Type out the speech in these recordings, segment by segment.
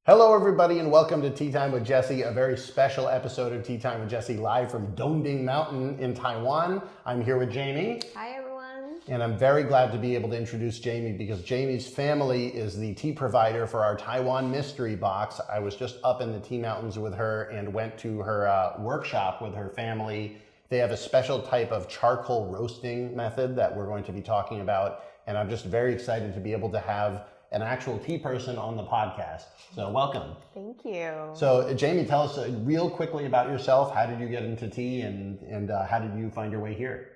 Hello everybody and welcome to Tea Time with Jesse, a very special episode of Tea Time with Jesse live from Dongding Mountain in Taiwan. I'm here with Jayme. Hi everyone. And I'm very glad to be able to introduce Jayme because Jayme's family is the tea provider for our Taiwan mystery box. I was just up in the tea mountains with her and went to her workshop with her family. They have a special type of charcoal roasting method that we're going to be talking about. And I'm just very excited to be able to have an actual tea person on the podcast. So welcome. Thank you. So Jayme, tell us real quickly about yourself. How did you get into tea and how did you find your way here?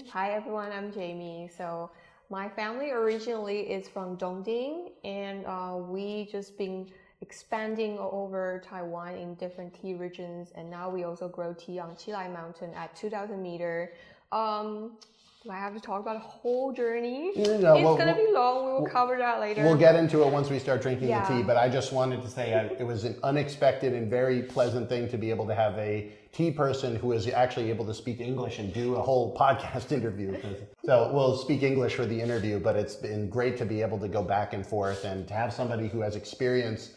Hi everyone, I'm Jayme. So my family originally is from Dongding and we just been expanding over Taiwan in different tea regions, and now we also grow tea on Michelin mountain at 2,000 meters. Do I have to talk about the whole journey? No, it's going to be long. We will cover that later. We'll get into it once we start drinking the tea, but I just wanted to say it was an unexpected and very pleasant thing to be able to have a tea person who is actually able to speak English and do a whole podcast interview. So we'll speak English for the interview, but it's been great to be able to go back and forth and to have somebody who has experience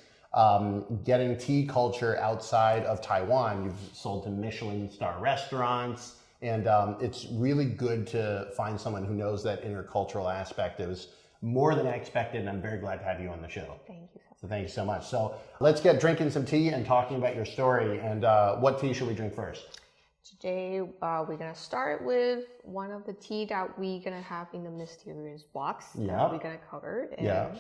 getting tea culture outside of Taiwan. You've sold to Michelin star restaurants. And it's really good to find someone who knows that intercultural aspect. It was more than I expected, and I'm very glad to have you on the show. Thank you. So thank you so much. So let's get drinking some tea and talking about your story. And what tea should we drink first? Today, we're going to start with one of the tea that we're going to have in the mysterious box that we're going to cover.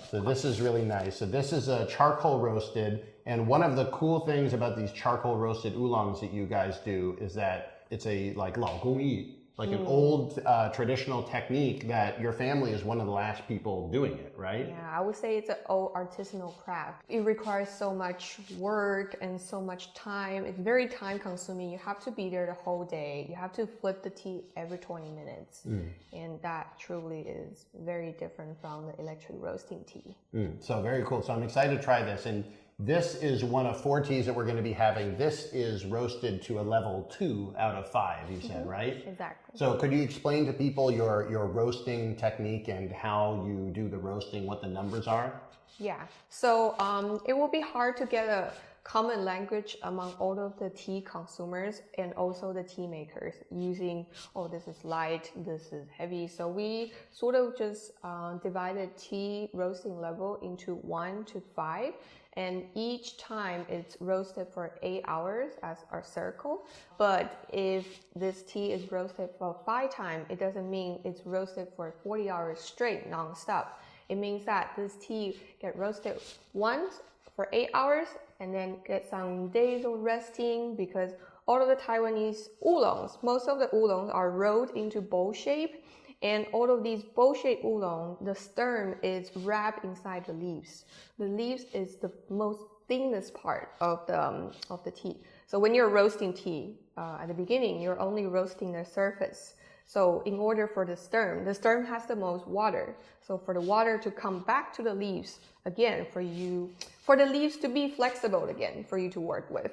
So this is really nice. So this is a charcoal roasted. And one of the cool things about these charcoal roasted oolongs that you guys do is that it's a like 老工艺, like an old traditional technique that your family is one of the last people doing it, right? Yeah, I would say it's an old artisanal craft. It requires so much work and so much time. It's very time consuming. You have to be there the whole day. You have to flip the tea every 20 minutes. And that truly is very different from the electric roasting tea. So very cool. So I'm excited to try this. And this is one of 4 teas that we're going to be having. This is roasted to a level 2 out of 5, you said, right? Exactly. So could you explain to people your roasting technique and how you do the roasting, what the numbers are? Yeah. So it will be hard to get a common language among all of the tea consumers and also the tea makers using, oh, this is light, this is heavy. So we sort of just divided tea roasting level into 1 to 5. And each time it's roasted for 8 hours as our circle. But if this tea is roasted for 5 times, it doesn't mean it's roasted for 40 hours straight, non-stop. It means that this tea get roasted once for 8 hours and then get some days of resting, because all of the Taiwanese oolongs, most of the oolongs are rolled into bowl shape. And all of these bowl-shaped oolong, the stem is wrapped inside the leaves. The leaves is the most thinnest part of the tea. So when you're roasting tea, at the beginning, you're only roasting the surface. So in order for the stem has the most water. So for the water to come back to the leaves, again, for the leaves to be flexible again, for you to work with,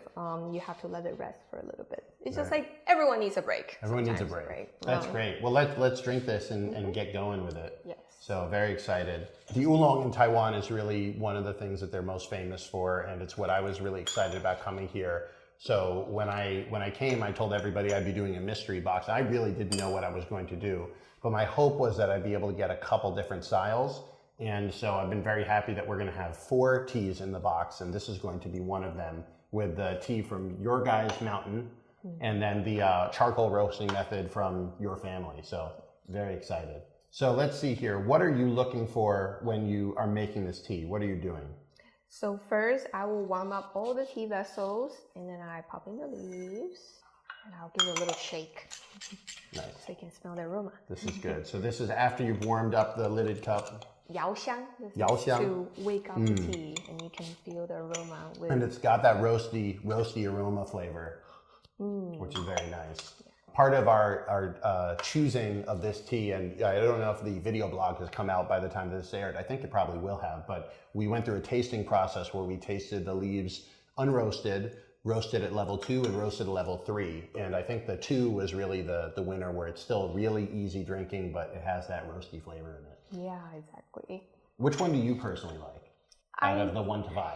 you have to let it rest for a little bit. It's just like everyone needs a break. Everyone needs a break. Right? That's great. Well, let's drink this and get going with it. Yes. So very excited. The oolong in Taiwan is really one of the things that they're most famous for, and it's what I was really excited about coming here. So when I came, I told everybody I'd be doing a mystery box. I really didn't know what I was going to do, but my hope was that I'd be able to get a couple different styles. And so I've been very happy that we're going to have 4 teas in the box, and this is going to be one of them with the tea from your guys' mountain and then the charcoal roasting method from your family. So very excited. So let's see here. What are you looking for when you are making this tea? What are you doing? So first, I will warm up all the tea vessels, and then I pop in the leaves, and I'll give it a little shake. Nice. So you can smell the aroma. This is good. So this is after you've warmed up the lidded cup. 窑香. This窑香. is to wake up the tea, and you can feel the aroma. And it's got that roasty aroma flavor, which is very nice. Part of our choosing of this tea, and I don't know if the video blog has come out by the time this aired. I think it probably will have, but we went through a tasting process where we tasted the leaves unroasted, roasted at level 2 and roasted at level 3. And I think the 2 was really the winner, where it's still really easy drinking, but it has that roasty flavor in it. Yeah, exactly. Which one do you personally like out of the 1 to 5?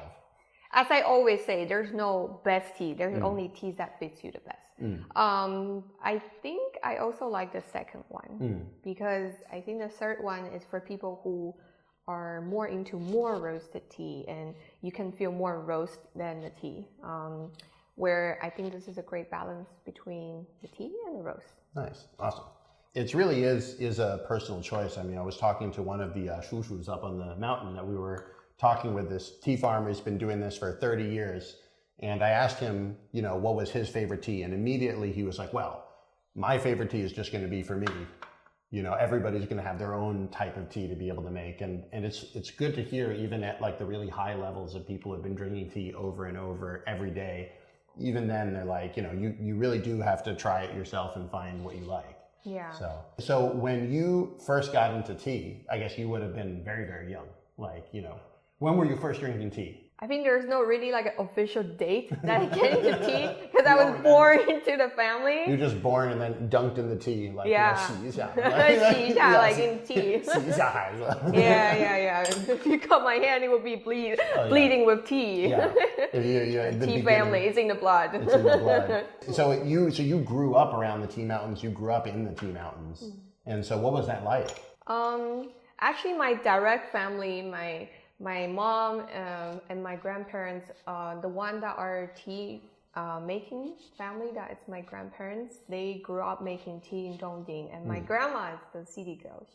as I always say, there's no best tea. There's only teas that fits you the best. I think I also like the second one because I think the third one is for people who are more into more roasted tea, and you can feel more roast than the tea. Where I think this is a great balance between the tea and the roast. Nice, awesome. It really is a personal choice. I mean, I was talking to one of the shushus up on the mountain that we were talking with. This tea farmer has been doing this for 30 years. And I asked him, you know, what was his favorite tea? And immediately he was like, well, my favorite tea is just going to be for me. You know, everybody's going to have their own type of tea to be able to make. And it's good to hear, even at like the really high levels of people who have been drinking tea over and over every day. Even then, they're like, you know, you really do have to try it yourself and find what you like. Yeah. So when you first got into tea, I guess you would have been very, very young. Like, you know, when were you first drinking tea? I think there's no really like an official date that I get into tea because I was born into the family. You're just born and then dunked in the tea, like, yeah. You know, 洗一下. like in tea. 洗一下孩子. yeah. If you cut my hand, it would be bleeding with tea. Yeah. Tea family, it's in the blood. It's in the blood. So you grew up around the tea mountains. You grew up in the tea mountains. And so what was that like? Actually, my direct family, my mom and my grandparents, the one that are tea making family, that is my grandparents, they grew up making tea in Dongding, and my grandma is the city girl.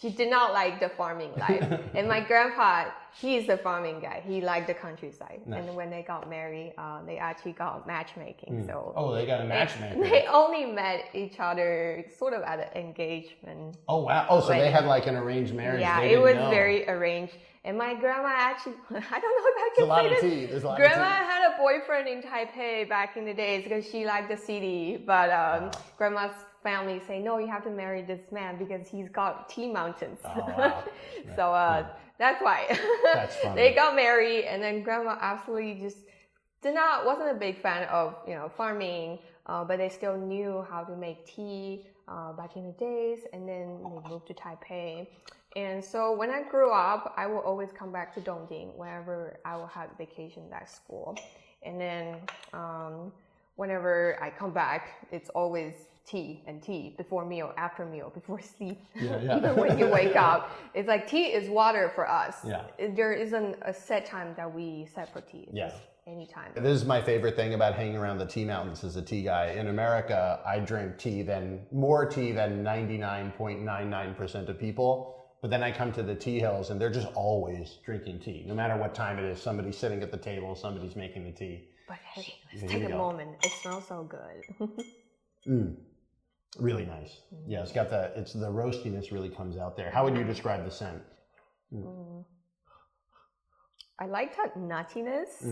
She did not like the farming life. And my grandpa, he's the farming guy. He liked the countryside. Nice. And when they got married, they actually got matchmaking. So they got a matchmaker. They only met each other sort of at an engagement. Oh, wow. Oh, so they had like an arranged marriage. Yeah, it was very arranged. And my grandma actually, I don't know if I can say this. There's a lot of tea. There's a lot Grandma of tea. had a boyfriend in Taipei back in the days because she liked the city. But grandma's family say, no, you have to marry this man because he's got tea mountains. Oh, wow. So that's why. That's funny. They got married, and then grandma absolutely just wasn't a big fan of, you know, farming, but they still knew how to make tea back in the days, and then they moved to Taipei. And so when I grew up, I will always come back to Dongding whenever I will have vacation at school. And then whenever I come back, it's always tea and tea before meal, after meal, before sleep. Yeah. Even when you wake up, it's like tea is water for us. Yeah. There isn't a set time that we set for tea. It's just anytime. This is my favorite thing about hanging around the tea mountains as a tea guy. In America, I drink more tea than 99.99% of people. But then I come to the tea hills and they're just always drinking tea. No matter what time it is, somebody's sitting at the table, somebody's making the tea. But hey, let's take a moment. It smells so good. Really nice. Yeah, the roastiness really comes out there. How would you describe the scent? I like that nuttiness.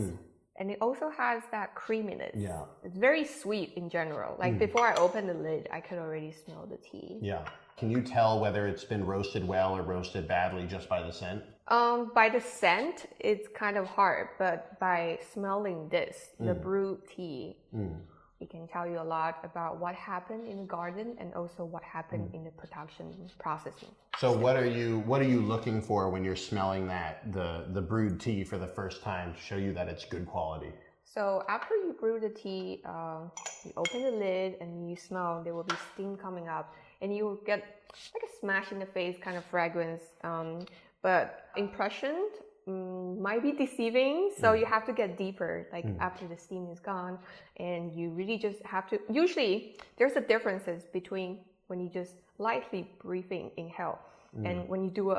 And it also has that creaminess. Yeah. It's very sweet in general. Like before I opened the lid, I could already smell the tea. Yeah. Can you tell whether it's been roasted well or roasted badly just by the scent? By the scent, it's kind of hard, but by smelling this, the brewed tea, it can tell you a lot about what happened in the garden and also what happened in the production processing. So what are you looking for when you're smelling the brewed tea for the first time to show you that it's good quality? So after you brew the tea, you open the lid and you smell, there will be steam coming up, and you will get like a smash in the face kind of fragrance. But impression might be deceiving, so you have to get deeper, like after the steam is gone, and you really just have to, usually there's a differences between when you just lightly breathing inhale and when you do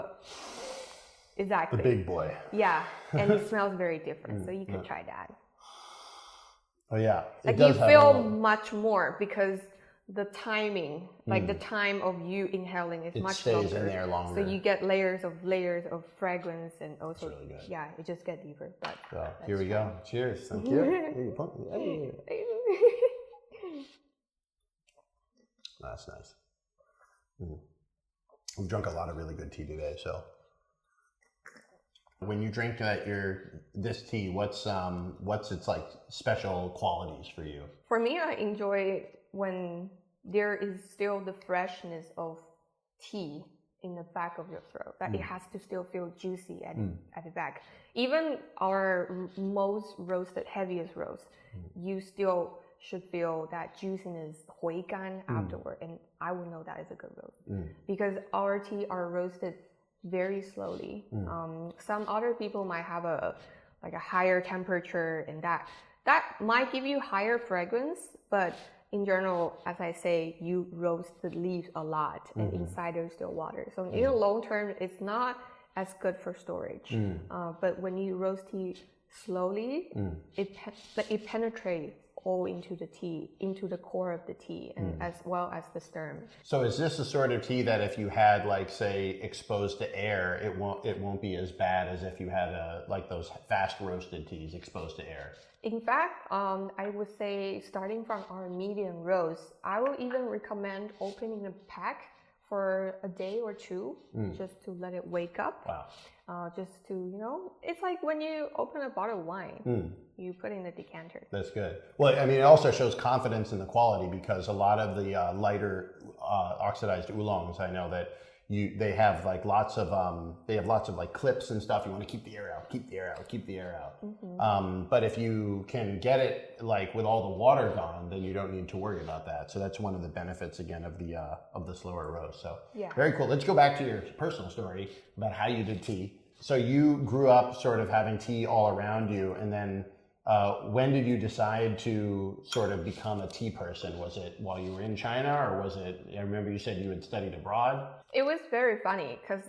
exactly. The big boy. Yeah, and it smells very different, so you can try that. Oh yeah. Like you feel much more because the timing, like the time of you inhaling is much longer. It stays in there longer. So you get layers of fragrance, and also, really good. Yeah, it just gets deeper. But so here we go. Cheers. Thank you. That's nice. We've drunk a lot of really good tea today, so. When you drink this tea, what's its like special qualities for you? For me, I enjoy when there is still the freshness of tea in the back of your throat, that it has to still feel juicy at the back. Even our most roasted, heaviest roast, you still should feel that juiciness, 回甘 afterward, and I would know that is a good roast because our tea are roasted very slowly. Some other people might have a higher temperature, and that might give you higher fragrance, but in general, as I say, you roast the leaves a lot, and inside there's still water. So in the long term, it's not as good for storage. But when you roast tea slowly, it penetrates all into the tea, into the core of the tea, and as well as the stem. So is this the sort of tea that if you had, like, say, exposed to air, it won't be as bad as if you had like those fast roasted teas exposed to air? In fact, I would say starting from our medium roast, I will even recommend opening the pack for a day or two, just to let it wake up. Wow. Just to, it's like when you open a bottle of wine, you put in the decanter. That's good. Well, I mean, it also shows confidence in the quality, because a lot of the lighter oxidized oolongs, I know that they have like lots of like clips and stuff. You want to keep the air out, keep the air out, keep the air out. But if you can get it like with all the water gone, then you don't need to worry about that. So that's one of the benefits again of the slower roast. So yeah. Very cool. Let's go back to your personal story about how you did tea. So you grew up sort of having tea all around you, and then when did you decide to sort of become a tea person? Was it while you were in China, or was it, I remember you said you had studied abroad? It was very funny because,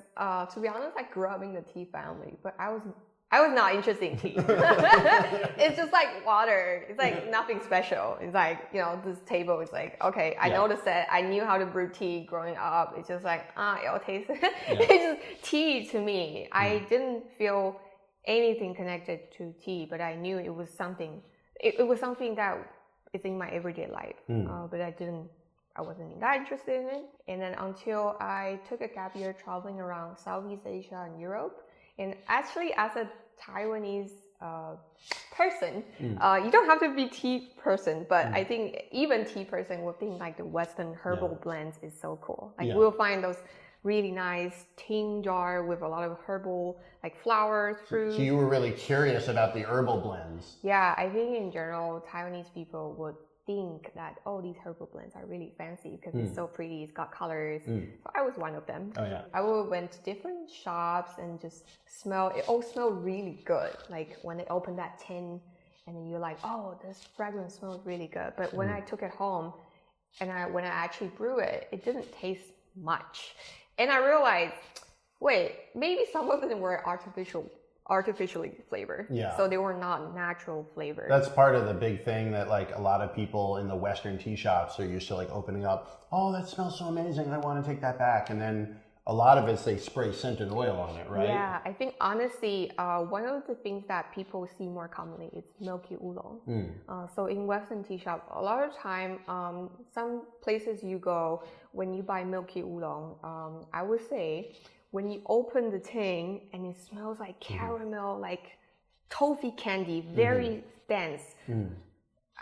to be honest, I grew up in the tea family, but I was not interested in tea. It's just like water. It's like nothing special. It's like, this table is like, okay, I noticed that. I knew how to brew tea growing up. It's just like, it'll taste. It's just tea to me. I didn't feel anything connected to tea, but I knew it was something. It was something that is in my everyday life, but I wasn't that interested in it. And then until I took a gap year traveling around Southeast Asia and Europe, and actually as a Taiwanese person, you don't have to be tea person, but I think even tea person will think like the Western herbal blends is so cool. Like we'll find those really nice tin jar with a lot of herbal, like flowers, fruits. So you were really curious about the herbal blends. Yeah, I think in general, Taiwanese people would think that, these herbal blends are really fancy because it's so pretty, it's got colors. So I was one of them. Oh yeah. I went to different shops and just it all smelled really good. Like when they opened that tin and then you're like, this fragrance smells really good. But when I took it home and when I actually brew it, it didn't taste much. And I realized, wait, maybe some of them were artificially flavored. Yeah. So they were not natural flavor. That's part of the big thing that like a lot of people in the Western tea shops are used to, like opening up, that smells so amazing, I want to take that back. And then a lot of it's they spray scented oil on it, right? Yeah, I think honestly, one of the things that people see more commonly is Milky Oolong. So in Western tea shop, a lot of time, some places you go, when you buy Milky Oolong, I would say, when you open the tin and it smells like caramel, like toffee candy, very dense,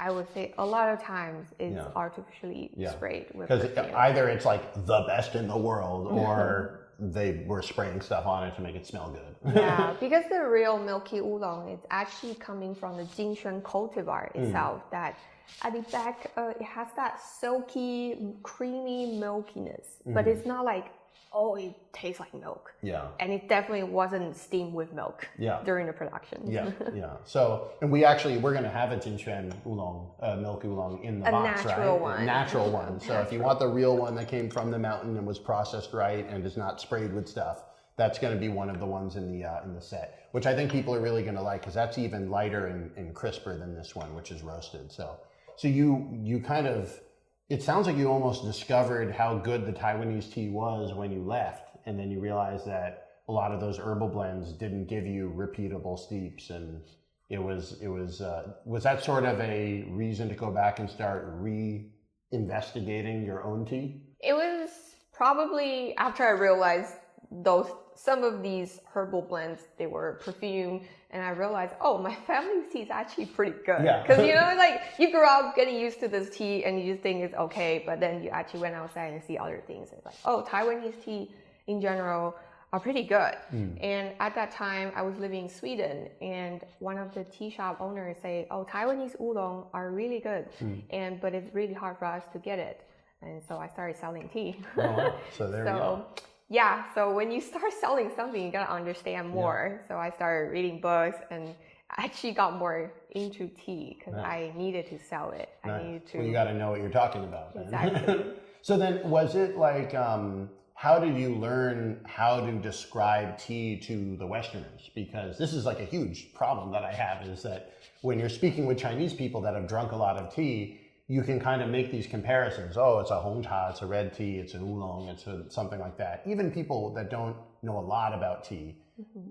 I would say a lot of times it's artificially sprayed with because perfume. Either it's like the best in the world, or they were spraying stuff on it to make it smell good. Yeah, because the real Milky Oolong is actually coming from the Jin Xuan cultivar itself, that at the back it has that silky, creamy milkiness, but it's not like, it tastes like milk. Yeah. And it definitely wasn't steamed with milk during the production. Yeah. So, and we're going to have a Jin Xuan Oolong, Milky Oolong in the box, right? One. A natural one. So if you want the real one that came from the mountain and was processed right and is not sprayed with stuff, that's going to be one of the ones in the set, which I think people are really going to like, because that's even lighter and crisper than this one, which is roasted. So you kind of, it sounds like you almost discovered how good the Taiwanese tea was when you left, and then you realized that a lot of those herbal blends didn't give you repeatable steeps, and was that sort of a reason to go back and start re-investigating your own tea? It was probably after I realized some of these herbal blends, they were perfume, and I realized, my family's tea is actually pretty good. Yeah. Because like you grew up getting used to this tea and you just think it's okay, but then you actually went outside and see other things. It's like, Taiwanese tea in general are pretty good. And at that time, I was living in Sweden, and one of the tea shop owners say, "Oh, Taiwanese oolong are really good, but it's really hard for us to get it." And so I started selling tea. Oh, wow. So there we go. Yeah, so when you start selling something, you gotta understand more. So I started reading books and actually got more into tea because I needed to sell it. I needed to. Well, you got to know what you're talking about. Then. Exactly. So then, was it like, how did you learn how to describe tea to the Westerners? Because this is like a huge problem that I have, is that when you're speaking with Chinese people that have drunk a lot of tea, you can kind of make these comparisons. Oh, it's a hong cha, it's a red tea, it's an oolong, it's something like that. Even people that don't know a lot about tea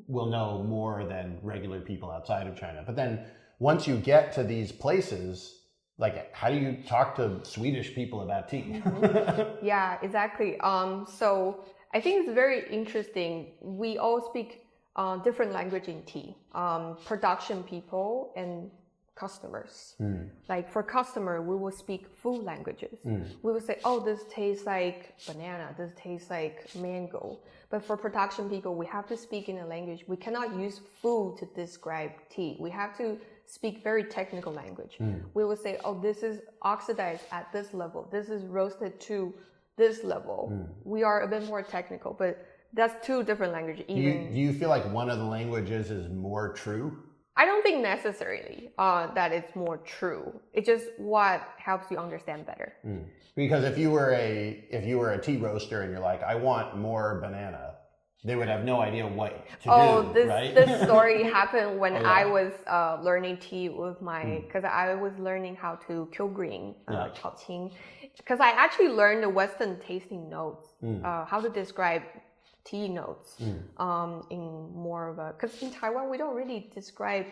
will know more than regular people outside of China. But then once you get to these places, like, how do you talk to Swedish people about tea? Yeah, exactly. So I think it's very interesting. We all speak different language in tea. Production people and customers. Like for customer, we will speak food languages. We will say, "Oh, this tastes like banana. This tastes like mango." But for production people, we have to speak in a language. We cannot use food to describe tea. We have to speak very technical language. We will say, "Oh, this is oxidized at this level. This is roasted to this level." We are a bit more technical, but that's two different languages. Do you feel like one of the languages is more true? I don't think necessarily that it's more true. It's just what helps you understand better. Because if you were a tea roaster and you're like, "I want more banana," they would have no idea what to do, right? This story happened when I was learning tea with my, because I was learning how to kill green, chaoqing, because I actually learned the Western tasting notes, how to describe tea notes in more of a, because in Taiwan we don't really describe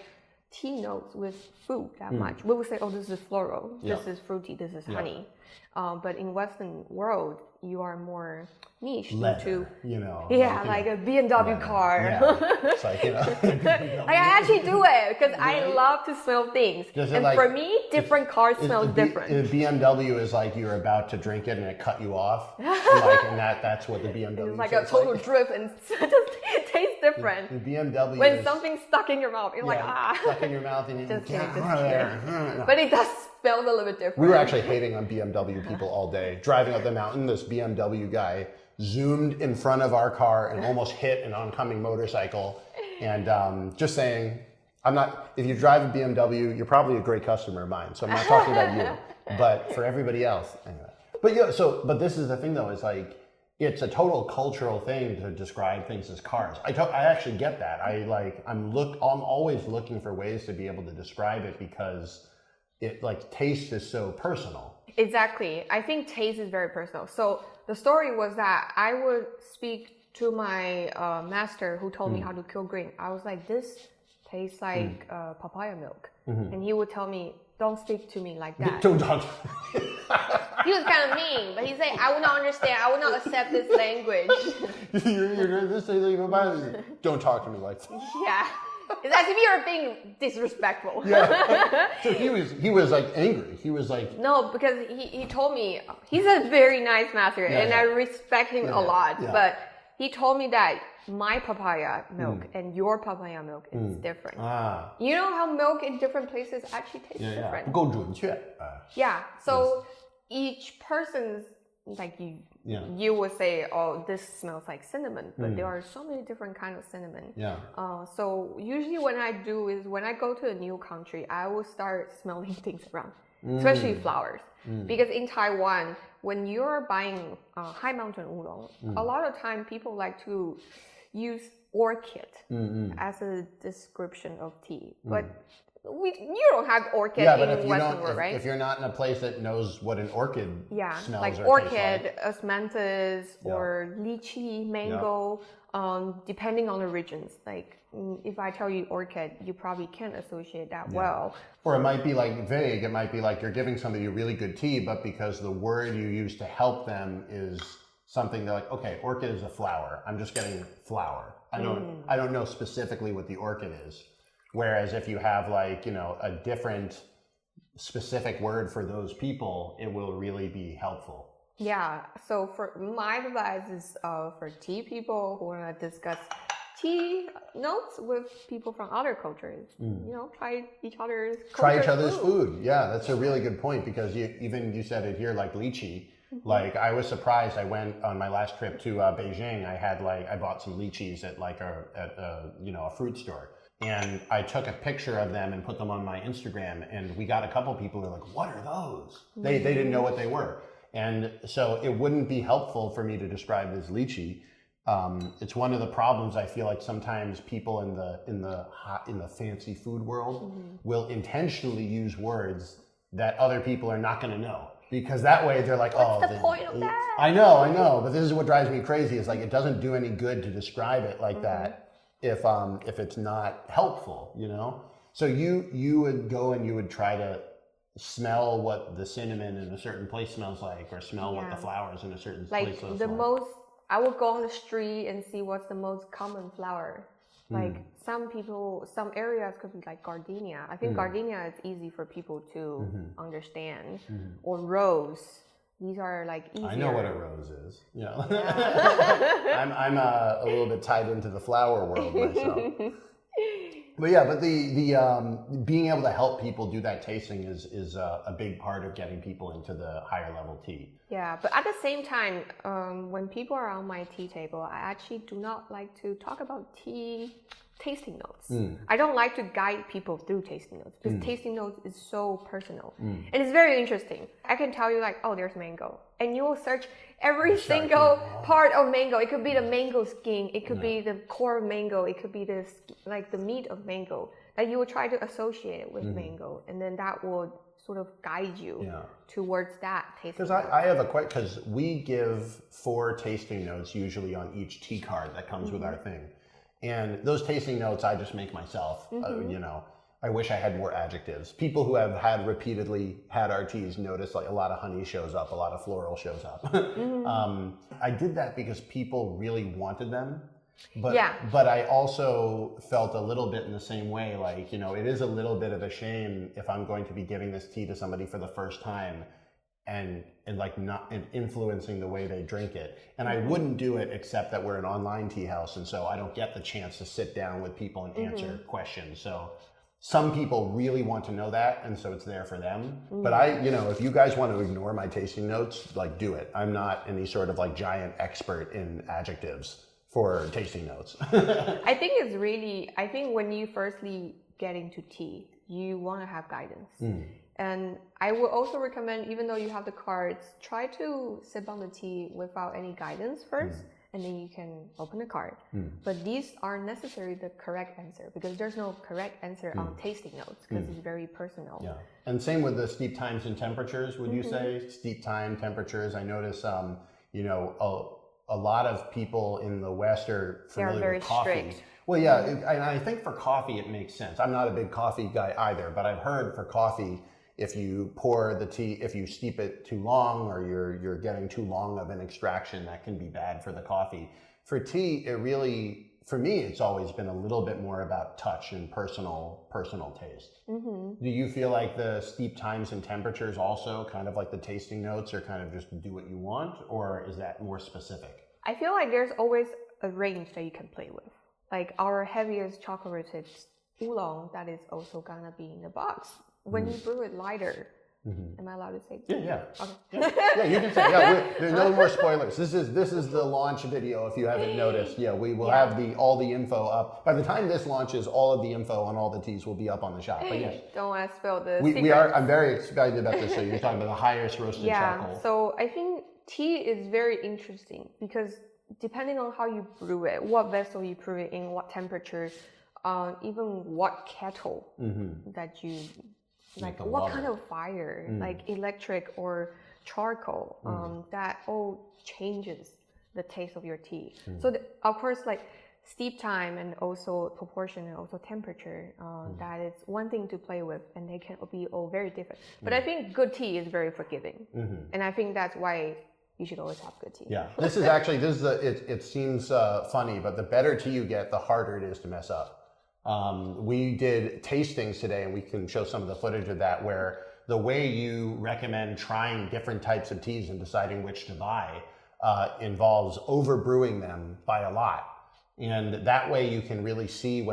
tea notes with food that much. We would say, "Oh, this is floral, this is fruity, this is honey." But in Western world, you are more niche into, like a BMW car. It's like, I actually do it because I love to smell things. And for me, different cars smell different. BMW is like you're about to drink it and it cut you off. And that's what the BMW It's like a total drift and it tastes different. The BMW when something's stuck in your mouth, you're like, stuck in your mouth and you just kidding. But it does smell a little bit different. We were actually hating on BMW people all day. Driving up the mountain, this BMW guy zoomed in front of our car and almost hit an oncoming motorcycle. And just saying, if you drive a BMW, you're probably a great customer of mine. So I'm not talking about you, but for everybody else. Anyway. But this is the thing though, is like, it's a total cultural thing to describe things as cars. I actually get that. I'm always looking for ways to be able to describe it because it like taste is so personal. Exactly. I think taste is very personal. So the story was that I would speak to my master who told me how to kill green. I was like, "This tastes like papaya milk." And he would tell me, "Don't speak to me like that." Don't talk. He was kind of mean, but he said, "I will not understand. I will not accept this language." Don't talk to me like that. Yeah. It's as if you're being disrespectful. Yeah. So he was like angry. He was like, no, because he told me he's a very nice master and I respect him a lot. Yeah. But he told me that my papaya milk and your papaya milk is different. You know how milk in different places actually tastes different. 不够准确. Yeah. So each person's like you would say, "Oh, this smells like cinnamon," but there are so many different kinds of cinnamon. Yeah. So usually when I go to a new country, I will start smelling things around, especially flowers, because in Taiwan, when you're buying high mountain oolong, a lot of time people like to use orchid as a description of tea, but you don't have orchid in Western world, right? If you're not in a place that knows what an orchid smells like or orchid, tastes osmanthus, or lychee, mango, depending on the regions. Like if I tell you orchid, you probably can't associate that well. Or it might be like vague. It might be like you're giving somebody a really good tea, but because the word you use to help them is something, they're like, "Okay, orchid is a flower. I'm just getting flower. I don't know specifically what the orchid is." Whereas if you have like, a different specific word for those people, it will really be helpful. Yeah, so for my advice is for tea people who want to discuss tea notes with people from other cultures. You know, try each other's food. Yeah, that's a really good point, because you said it here, like lychee. Like, I was surprised. I went on my last trip to Beijing. I bought some lychees at a fruit store, and I took a picture of them and put them on my Instagram. And we got a couple people who were like, "What are those?" They didn't know what they were, and so it wouldn't be helpful for me to describe this lychee. It's one of the problems I feel like sometimes people in the fancy food world will intentionally use words that other people are not going to know. Because that way they're like, What's the point of that? I know, but this is what drives me crazy. Is like, it doesn't do any good to describe it like that if it's not helpful, you know. So you would go and you would try to smell what the cinnamon in a certain place smells like, or smell what the flowers in a certain place smells like. I would go on the street and see what's the most common flower. Like some areas could be like gardenia. I think gardenia is easy for people to understand. Or rose. These are like easier. I know what a rose is. Yeah. I'm a little bit tied into the flower world myself. But yeah, the being able to help people do that tasting is a big part of getting people into the higher level tea. Yeah, but at the same time, when people are on my tea table, I actually do not like to talk about tea tasting notes. I don't like to guide people through tasting notes, because tasting notes is so personal. And it's very interesting. I can tell you like, oh, there's mango. And you will search every single part of mango. It could be the mango skin, it could be the core of mango, it could be the meat of mango. That you will try to associate it with mango, and then that will sort of guide you towards that tasting. Because I have because we give 4 tasting notes usually on each tea card that comes with our thing. And those tasting notes I just make myself. You know, I wish I had more adjectives. People who have repeatedly had our teas notice like a lot of honey shows up, a lot of floral shows up. I did that because people really wanted them. But I also felt a little bit in the same way, like, you know, it is a little bit of a shame if I'm going to be giving this tea to somebody for the first time and influencing the way they drink it. And I wouldn't do it except that we're an online tea house, and so I don't get the chance to sit down with people and answer questions. So some people really want to know that, and so it's there for them. But if you guys want to ignore my tasting notes, like, do it. I'm not any sort of like giant expert in adjectives for tasting notes. I think when you firstly get into tea, you want to have guidance. And I would also recommend, even though you have the cards, try to sip on the tea without any guidance first, and then you can open the card. But these aren't necessarily the correct answer, because there's no correct answer on tasting notes, because it's very personal. Yeah, and same with the steep times and temperatures, would you say? Steep time, temperatures. I notice, a lot of people in the West are familiar with coffee. Strict. Well, yeah, and I think for coffee it makes sense. I'm not a big coffee guy either, but I've heard for coffee, if you pour the tea, if you steep it too long, or you're getting too long of an extraction, that can be bad for the coffee. For tea, for me, it's always been a little bit more about touch and personal taste. Do you feel like the steep times and temperatures also, kind of like the tasting notes, are kind of just do what you want, or is that more specific? I feel like there's always a range that you can play with. Like our heaviest charcoal roasted oolong, that is also gonna be in the box. When you brew it lighter, am I allowed to say? Yeah. Okay. Yeah, you can say. Yeah, there's no more spoilers. This is the launch video. If you haven't noticed, we will have all the info up. By the time this launches, all of the info on all the teas will be up on the shop. But yes, don't want to spill the we are. I'm very excited about this. So you're talking about the highest roasted charcoal. So I think tea is very interesting, because depending on how you brew it, what vessel you brew it in, what temperature, even what kettle that you. Like what kind of fire, like electric or charcoal, that all changes the taste of your tea. So of course, like steep time and also proportion and also temperature, that is one thing to play with, and they can be all very different. But I think good tea is very forgiving, and I think that's why you should always have good tea. Yeah, it seems funny, but the better tea you get, the harder it is to mess up. We did tastings today, and we can show some of the footage of that, where the way you recommend trying different types of teas and deciding which to buy involves overbrewing them by a lot. And that way you can really see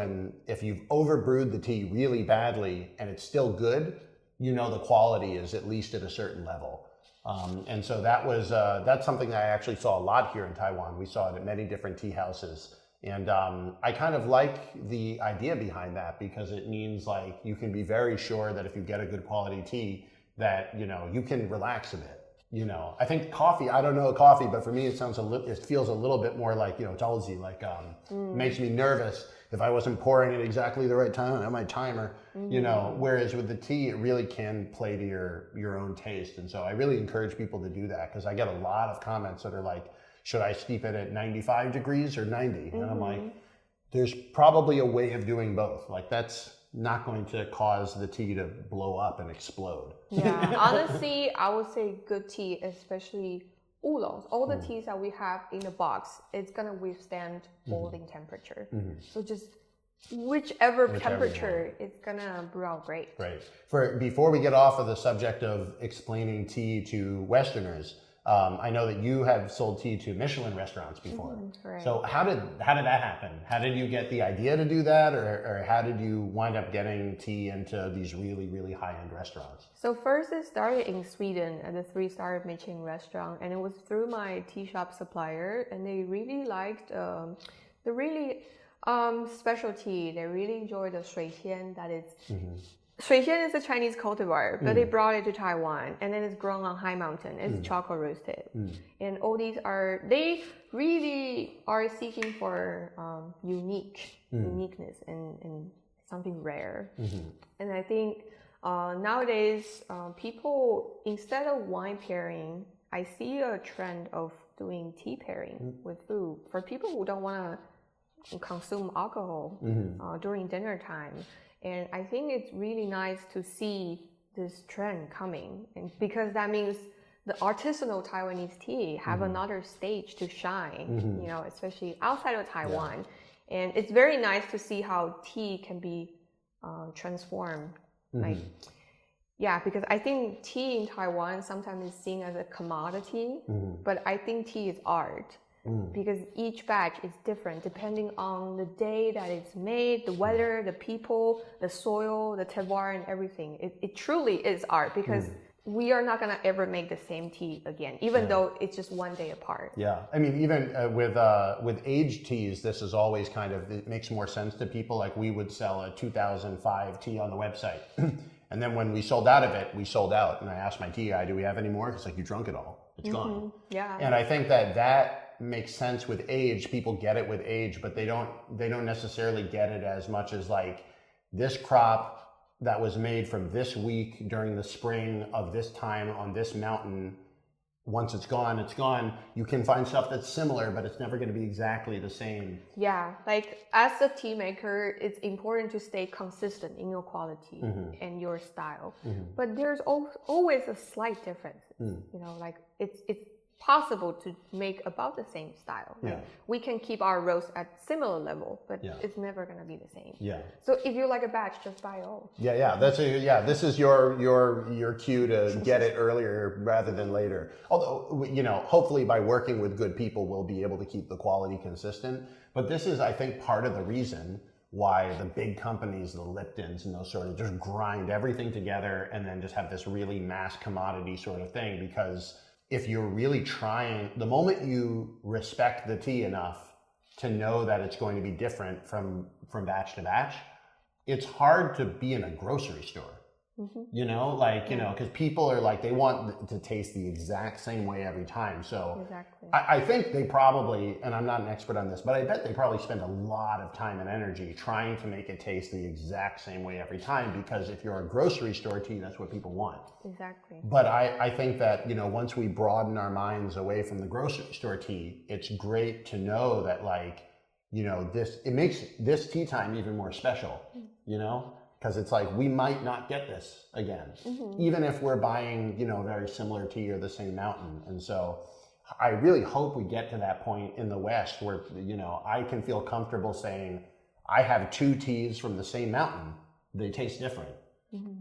if you've overbrewed the tea really badly and it's still good, you know the quality is at least at a certain level. And so that's something that I actually saw a lot here in Taiwan. We saw it at many different tea houses. And I kind of like the idea behind that, because it means like you can be very sure that if you get a good quality tea that, you know, you can relax a bit. You know, I think coffee, I don't know coffee, but for me it feels a little bit more like, you know, Tulsi, like makes me nervous if I wasn't pouring it exactly the right time on my timer, you know, whereas with the tea, it really can play to your own taste. And so I really encourage people to do that, because I get a lot of comments that are like, should I steep it at 95 degrees or 90? And I'm like, there's probably a way of doing both. Like that's not going to cause the tea to blow up and explode. Yeah, honestly, I would say good tea, especially oolongs. All the teas that we have in the box, it's gonna withstand boiling temperature. So just whichever temperature, it's gonna brew out great. Right. Before we get off of the subject of explaining tea to Westerners, I know that you have sold tea to Michelin restaurants before. Right. So how did that happen? How did you get the idea to do that, or how did you wind up getting tea into these really, really high-end restaurants? So first it started in Sweden at a 3-star Michelin restaurant, and it was through my tea shop supplier, and they really liked the really special tea. They really enjoyed the shui xian, that is. Shui xian is a Chinese cultivar, but they brought it to Taiwan, and then it's grown on high mountain. It's charcoal roasted. And all these they really are seeking for uniqueness and something rare. And I think nowadays, people, instead of wine pairing, I see a trend of doing tea pairing with food. For people who don't want to consume alcohol during dinner time. And I think it's really nice to see this trend coming, and because that means the artisanal Taiwanese tea have another stage to shine, you know, especially outside of Taiwan. And it's very nice to see how tea can be transformed. Like, yeah, because I think tea in Taiwan sometimes is seen as a commodity, but I think tea is art. Because each batch is different depending on the day that it's made, the weather, the people, the soil, the terroir, and everything. It truly is art, because we are not going to ever make the same tea again, even though it's just one day apart. Yeah, I mean, even with aged teas, this is always kind of, it makes more sense to people. Like we would sell a 2005 tea on the website. And then when we sold out of it, we sold out. And I asked my tea guy, do we have any more? He's like, you drunk it all. It's gone. Yeah. And I think that makes sense with age. People get it with age, but they don't necessarily get it as much as like this crop that was made from this week during the spring of this time on this mountain. Once it's gone, it's gone. You can find stuff that's similar, but it's never going to be exactly the same. Yeah, like as a tea maker, it's important to stay consistent in your quality and your style. But there's always a slight difference. You know, like it's possible to make about the same style. Like we can keep our roast at similar level, but it's never going to be the same. So if you like a batch, just buy it all. This is your cue to get it earlier rather than later. Although, you know, hopefully by working with good people, we'll be able to keep the quality consistent. But this is, I think, part of the reason why the big companies, the Liptons and those sort of, just grind everything together and then just have this really mass commodity sort of thing. Because if you're really trying, the moment you respect the tea enough to know that it's going to be different from batch to batch, it's hard to be in a grocery store. You know, like, you know, because people are like, they want to taste the exact same way every time. So I think they probably, and I'm not an expert on this, but I bet they probably spend a lot of time and energy trying to make it taste the exact same way every time, because if you're a grocery store tea, that's what people want. But I think that, you know, once we broaden our minds away from the grocery store tea, it's great to know that, like, you know, it makes this tea time even more special, you know? Because it's like, we might not get this again, even if we're buying, you know, very similar tea or the same mountain. And so I really hope we get to that point in the West where, you know, I can feel comfortable saying, I have 2 teas from the same mountain. They taste different.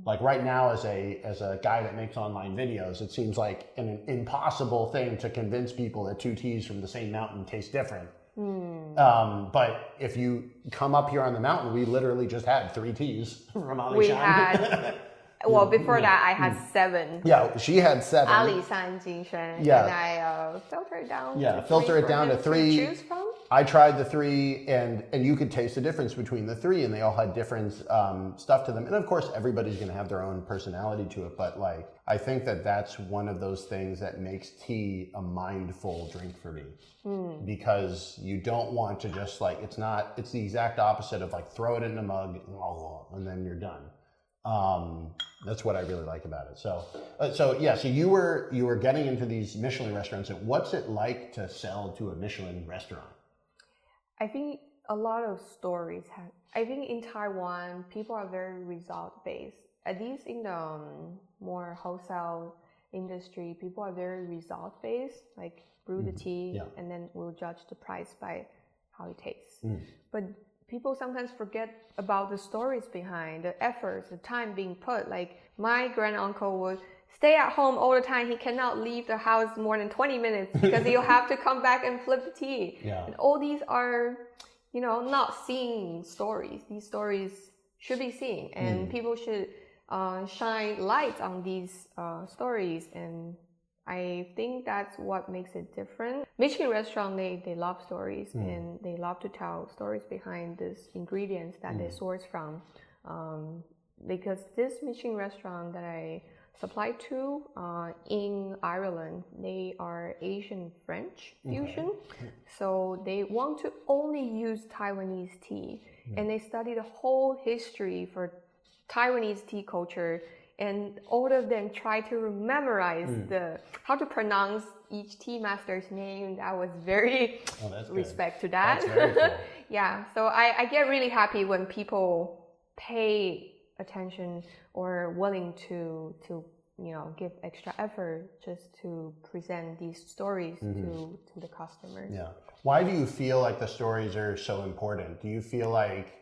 Like right now, as a guy that makes online videos, it seems like an impossible thing to convince people that two teas from the same mountain taste different. But if you come up here on the mountain, we literally just had 3 teas from Ali We Shan. had, well, before that, I had 7. Yeah, she had 7. Ali San, Jin Xuan, Yeah. and I filter it down. Yeah, to filter 3 it for down to him 3. choose from. I tried the 3, and you could taste the difference between the 3, and they all had different stuff to them. And of course, everybody's going to have their own personality to it. But like, I think that that's one of those things that makes tea a mindful drink for me, because you don't want to just like, it's the exact opposite of like throw it in a mug and then you're done. That's what I really like about it. So you were getting into these Michelin restaurants. And what's it like to sell to a Michelin restaurant? I think a lot of stories have. I think in Taiwan, people are very result based. At least in the more wholesale industry, people are very result based. Like brew the tea, and then we'll judge the price by how it tastes. But people sometimes forget about the stories behind the efforts, the time being put. Like my granduncle would stay at home all the time. He cannot leave the house more than 20 minutes because he'll have to come back and flip the tea. Yeah. And all these are, not seeing stories. These stories should be seen, and people should shine light on these stories. And I think that's what makes it different. Michelin restaurant, they love stories, and they love to tell stories behind these ingredients that they source from. Because this Michelin restaurant that I supply to in Ireland, they are Asian French fusion. So they want to only use Taiwanese tea, and they study the whole history for Taiwanese tea culture. And all of them try to memorize how to pronounce each tea master's name. That was very respect to that. That's very cool. Yeah, so I get really happy when people pay attention or willing to give extra effort just to present these stories to the customers. Yeah. Why do you feel like the stories are so important? Do you feel like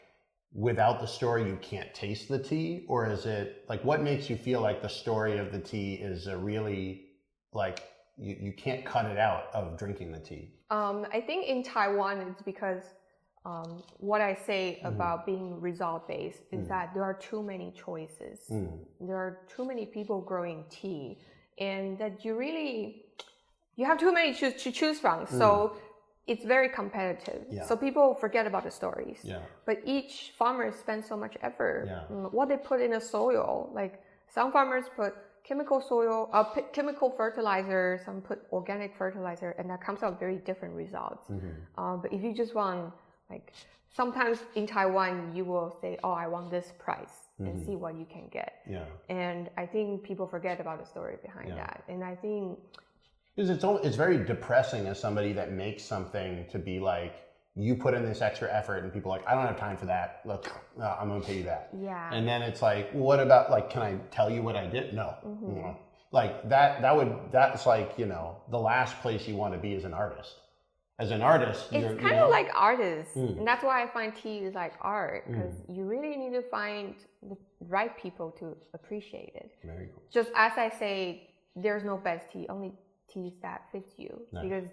without the story you can't taste the tea, or is it like, what makes you feel like the story of the tea is a really like you can't cut it out of drinking the tea? I think in Taiwan it's because what I say about being result based is that there are too many choices. There are too many people growing tea, and that you have too many to choose from. So it's very competitive. Yeah. So people forget about the stories. Yeah. But each farmer spends so much effort. Yeah. What they put in the soil, like some farmers put chemical chemical fertilizer, some put organic fertilizer, and that comes out very different results. But if you just want, like, sometimes in Taiwan you will say, oh, I want this price, and see what you can get. Yeah. And I think people forget about the story behind that. And I think because it's very depressing as somebody that makes something to be like, you put in this extra effort and people are like, I don't have time for that. Look, I'm going to pay you that. Yeah. And then it's like, what about, like, can I tell you what I did? No. Like that's like, the last place you want to be as an artist. As an artist, it's kind of like artists. And that's why I find tea is like art, because you really need to find the right people to appreciate it. Very cool. Just as I say, there's no best tea, only teas that fits you. Nice. Because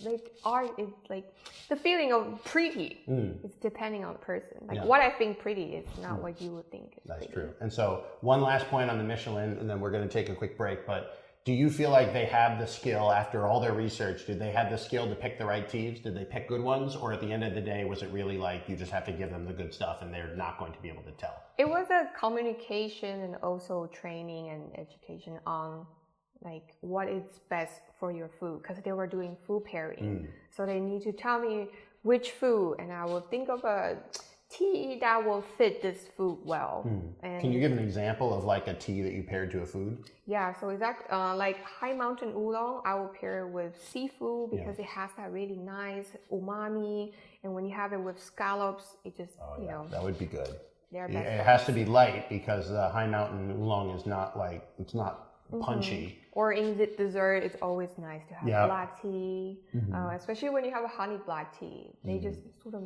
like art is like the feeling of pretty. It's depending on the person. Like what I think pretty is not what you would think is That's pretty. true. And so one last point on the Michelin, and then we're going to take a quick break, but do you feel like they have the skill after all their research? Did they have the skill to pick the right teas? Did they pick good ones? Or at the end of the day, was it really like you just have to give them the good stuff and they're not going to be able to tell? It was a communication and also training and education on like what is best for your food, because they were doing food pairing. So they need to tell me which food, and I will think of a tea that will fit this food well. And can you give an example of like a tea that you paired to a food? Yeah, so exactly like high mountain oolong, I will pair with seafood because it has that really nice umami, and when you have it with scallops, it just that would be good. They're best it has to be light because the high mountain oolong is not like, it's not punchy. Or in the dessert, it's always nice to have black tea, especially when you have a honey black tea. They just sort of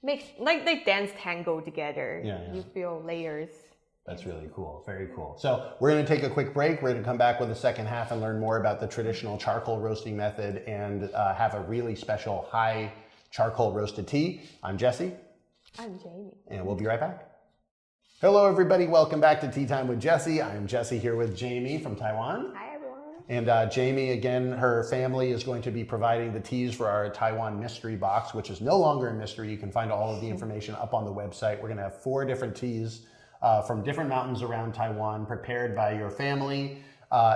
mix, like they dance tango together. You feel layers. That's really cool. Very cool. So we're going to take a quick break. We're going to come back with the second half and learn more about the traditional charcoal roasting method and have a really special high charcoal roasted tea. I'm Jesse. I'm Jayme. And we'll be right back. Hello, everybody. Welcome back to Tea Time with Jesse. I'm Jesse here with Jayme from Taiwan. Hi, everyone. And Jayme, again, her family is going to be providing the teas for our Taiwan mystery box, which is no longer a mystery. You can find all of the information up on the website. We're going to have 4 different teas from different mountains around Taiwan, prepared by your family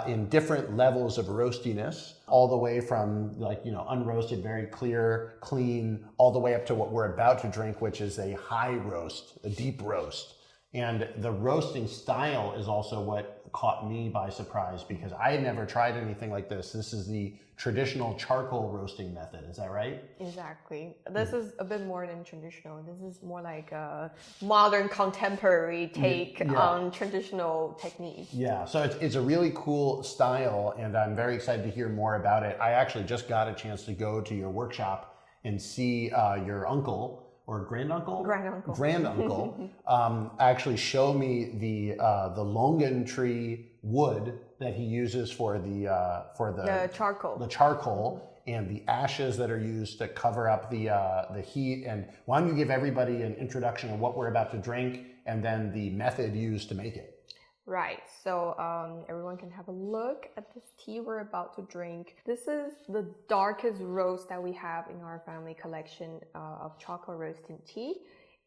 in different levels of roastiness, all the way from unroasted, very clear, clean, all the way up to what we're about to drink, which is a high roast, a deep roast. And the roasting style is also what caught me by surprise because I had never tried anything like this. This is the traditional charcoal roasting method. Is that right? Exactly. This is a bit more than traditional. This is more like a modern contemporary take on traditional techniques. Yeah, so it's a really cool style and I'm very excited to hear more about it. I actually just got a chance to go to your workshop and see your uncle or granduncle? Granduncle actually show me the Longan tree wood that he uses for the charcoal. The charcoal and the ashes that are used to cover up the heat. And why don't you give everybody an introduction of what we're about to drink and then the method used to make it? Right, so everyone can have a look at this tea we're about to drink. This is the darkest roast that we have in our family collection of charcoal roasted tea.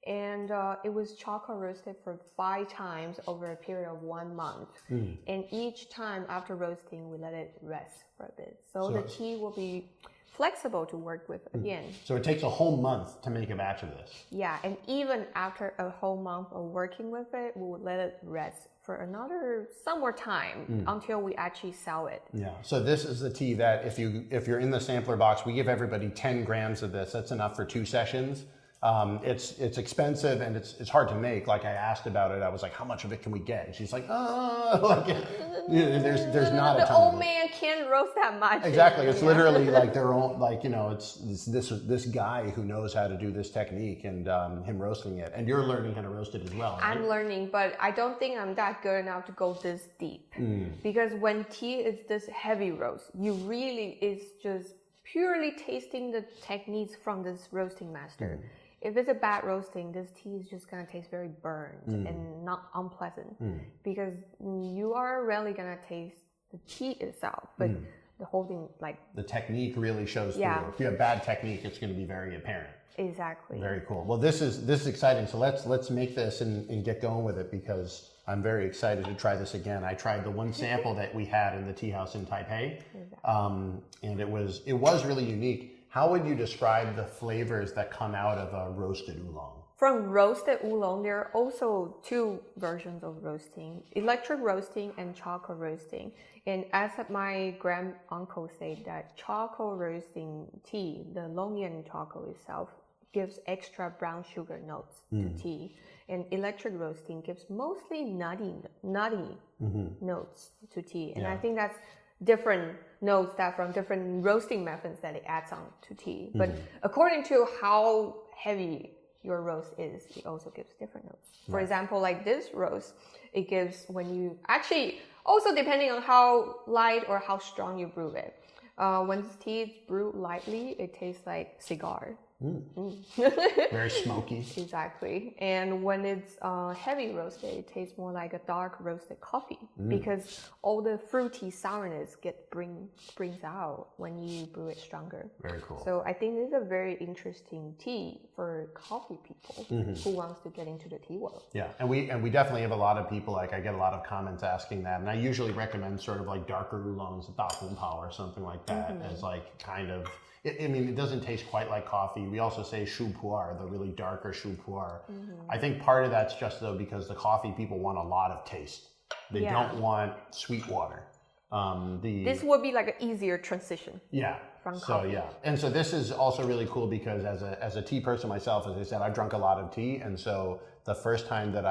And it was charcoal roasted for 5 times over a period of 1 month. And each time after roasting, we let it rest for a bit. So the tea will be flexible to work with again. So it takes a whole month to make a batch of this. Yeah, and even after a whole month of working with it, we would let it rest for another some more time until we actually sell it. Yeah. So this is the tea that if you're in the sampler box, we give everybody 10 grams of this. That's enough for 2 sessions. It's expensive and it's hard to make. Like I asked about it, I was like, how much of it can we get? And she's like, there's not a ton. The old man can't roast that much. Exactly. It's literally like their own, it's this guy who knows how to do this technique and him roasting it. And you're learning how to roast it as well, right? I'm learning, but I don't think I'm that good enough to go this deep. Because when tea is this heavy roast, you really is just purely tasting the techniques from this roasting master. If it's a bad roasting, this tea is just going to taste very burned and not unpleasant because you are rarely going to taste the tea itself, but the whole thing, the technique really shows through. If you have bad technique, it's going to be very apparent. Exactly. Very cool. Well, this is exciting. So let's make this and get going with it because I'm very excited to try this again. I tried the one sample that we had in the tea house in Taipei, and it was really unique. How would you describe the flavors that come out of a roasted oolong? From roasted oolong, there are also 2 versions of roasting: electric roasting and charcoal roasting. And as my granduncle said, that charcoal roasting tea, the Longan charcoal itself, gives extra brown sugar notes to tea. And electric roasting gives mostly nutty notes to tea. And I think that's different notes that from different roasting methods that it adds on to tea. But according to how heavy your roast is, it also gives different notes. For example, like this roast, it gives when you actually, also depending on how light or how strong you brew it. When this tea is brewed lightly, it tastes like cigar. Very smoky. Exactly. And when it's heavy roasted, it tastes more like a dark roasted coffee because all the fruity sourness brings out when you brew it stronger. Very cool. So I think this is a very interesting tea for coffee people who wants to get into the tea world. Yeah, and we definitely have a lot of people, I get a lot of comments asking that, and I usually recommend sort of like darker oolongs, da hong pao or something like that as kind of. It doesn't taste quite like coffee. We also say shu pu'er, the really darker shu pu'er. I think part of that's just though because the coffee people want a lot of taste. They don't want sweet water. This would be like an easier transition. From coffee. And so this is also really cool because as a tea person myself, as I said, I've drunk a lot of tea, and so the first time that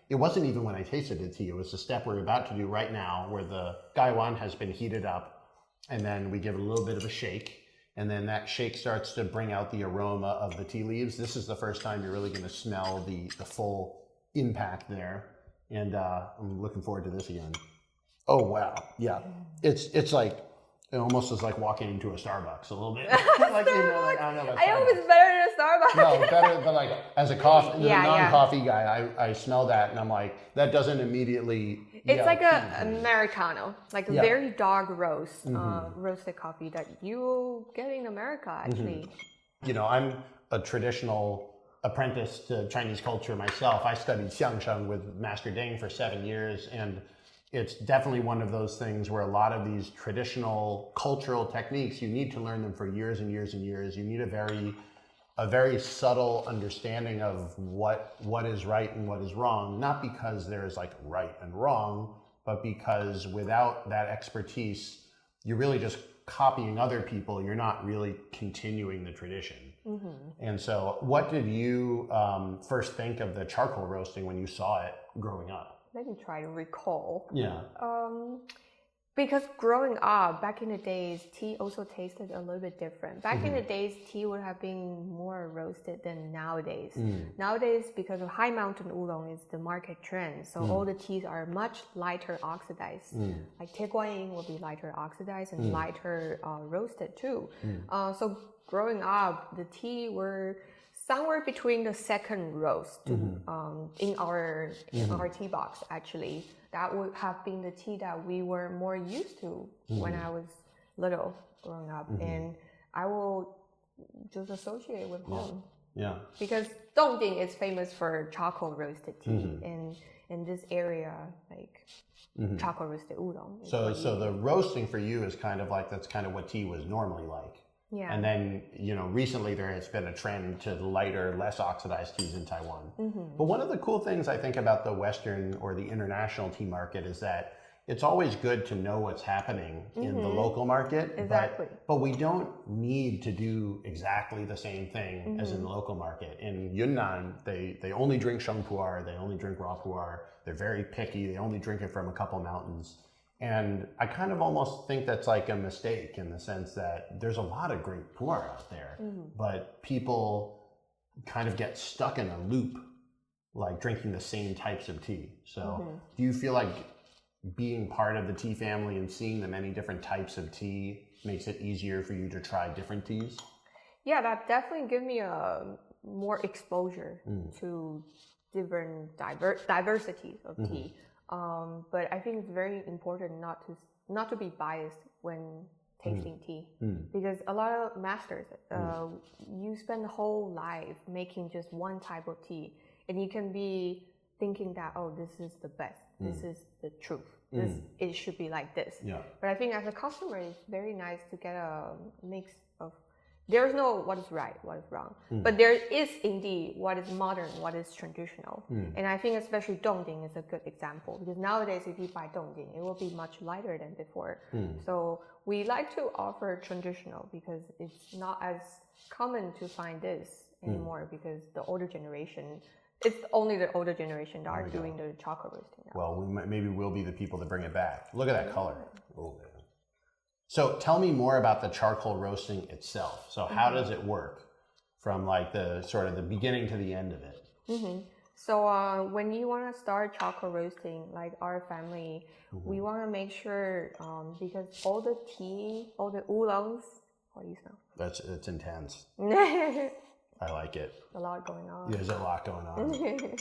it wasn't even when I tasted the tea. It was the step we're about to do right now, where the gaiwan has been heated up, and then we give it a little bit of a shake. And then that shake starts to bring out the aroma of the tea leaves. This is the first time you're really going to smell the full impact there. And I'm looking forward to this again. Oh wow, yeah, it's like it almost is like walking into a Starbucks a little bit. Like, you know, like, I don't know. I hope it's better than Starbucks. No, better, but like as a non-coffee guy, I smell that and I'm like, that doesn't immediately. It's like a Americano, like a very dark roast, roasted coffee that you get in America actually. You know, I'm a traditional apprentice to Chinese culture myself. I studied xiangsheng with Master Deng for 7 years, and it's definitely one of those things where a lot of these traditional cultural techniques, you need to learn them for years and years and years. You need a very subtle understanding of what is right and what is wrong, not because there's like right and wrong, but because without that expertise, you're really just copying other people. You're not really continuing the tradition. And so what did you first think of the charcoal roasting when you saw it growing up? Let me try to recall. Yeah. Because growing up, back in the days, tea also tasted a little bit different. Back in the days, tea would have been more roasted than nowadays. Nowadays, because of high mountain oolong is the market trend, so all the teas are much lighter oxidized. Like Teatime will be lighter oxidized and lighter roasted too. So growing up, the tea were somewhere between the second roast in our tea box actually. That would have been the tea that we were more used to when I was little growing up, and I will just associate with home. Yeah. Because Dongding is famous for charcoal roasted tea, and in this area, like charcoal roasted oolong. So the roasting for you is kind of like, that's kind of what tea was normally like. Yeah. And then, you know, recently there has been a trend to lighter, less oxidized teas in Taiwan. But one of the cool things I think about the Western or the international tea market is that it's always good to know what's happening in the local market. Exactly. But we don't need to do exactly the same thing as in the local market. In Yunnan, they only drink sheng pu'er, they only drink raw pu'er. They're very picky. They only drink it from a couple mountains. And I kind of almost think that's like a mistake in the sense that there's a lot of great pu'er out there, but people kind of get stuck in a loop, like drinking the same types of tea. So do you feel like being part of the tea family and seeing the many different types of tea makes it easier for you to try different teas? Yeah, that definitely gives me a more exposure to different diversities of tea. But I think it's very important not to be biased when tasting tea, because a lot of masters, you spend the whole life making just one type of tea, and you can be thinking that, oh, this is the best, this is the truth, it should be like this. But I think as a customer, it's very nice to get a mix of. There's no what is right, what is wrong, but there is indeed what is modern, what is traditional. And I think especially Dongding is a good example, because nowadays if you buy Dongding, it will be much lighter than before. So we like to offer traditional because it's not as common to find this anymore, because the older generation, it's only the older generation that are doing the chocolate roasting now. Well, maybe we'll be the people to bring it back. Look at that color. Oh, man. So tell me more about the charcoal roasting itself. So how does it work from like the sort of the beginning to the end of it? So when you want to start charcoal roasting, like our family, we want to make sure, because all the tea, all the oolongs, what do you smell? It's intense. I like it. A lot going on. There's a lot going on.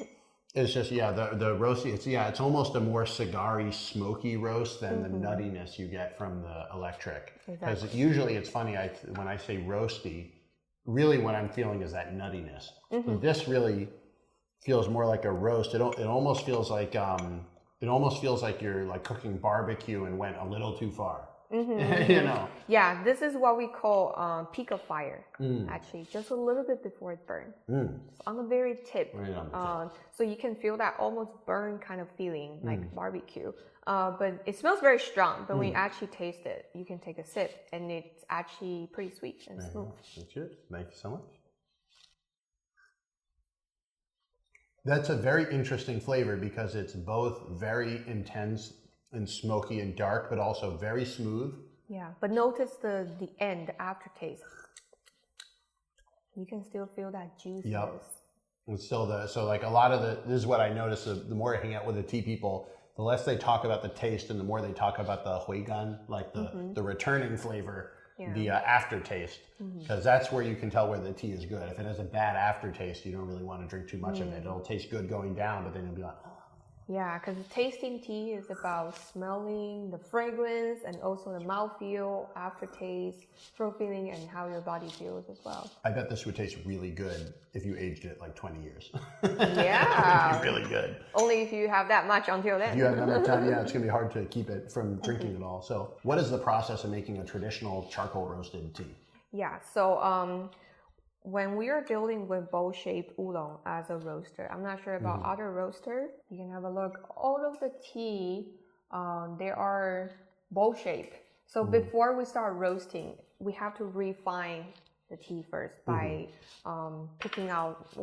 It's just, the roasting, it's almost a more cigar-y, smoky roast than the nuttiness you get from the electric. Because usually it's funny, when I say roasty, really what I'm feeling is that nuttiness. But this really feels more like a roast. It almost feels like you're like cooking barbecue and went a little too far. You know. Yeah, this is what we call peak of fire. Actually, just a little bit before it burns. It's on the very tip. Right on the tip. So you can feel that almost burn kind of feeling, like barbecue. But it smells very strong. But when you actually taste it, you can take a sip, and it's actually pretty sweet and smooth. Cheers. Thank you so much. That's a very interesting flavor because it's both very intense and smoky and dark, but also very smooth. Yeah, but notice the end, the aftertaste. You can still feel that juiciness. It's still so like a lot of this is what I notice, the more I hang out with the tea people, the less they talk about the taste and the more they talk about the huigan, like the returning flavor, the aftertaste, because that's where you can tell where the tea is good. If it has a bad aftertaste, you don't really want to drink too much of it. It'll taste good going down, but then you'll be like, oh. Yeah, because tasting tea is about smelling the fragrance and also the mouthfeel, aftertaste, throat feeling, and how your body feels as well. I bet this would taste really good if you aged it like 20 years. Yeah. It would be really good. Only if you have that much until then. If you have that much time, it's going to be hard to keep it from drinking it all. So what is the process of making a traditional charcoal roasted tea? Yeah, so when we are dealing with bowl-shaped oolong as a roaster, I'm not sure about other roasters. You can have a look. All of the tea, they are bowl-shaped. So before we start roasting, we have to refine the tea first by picking out,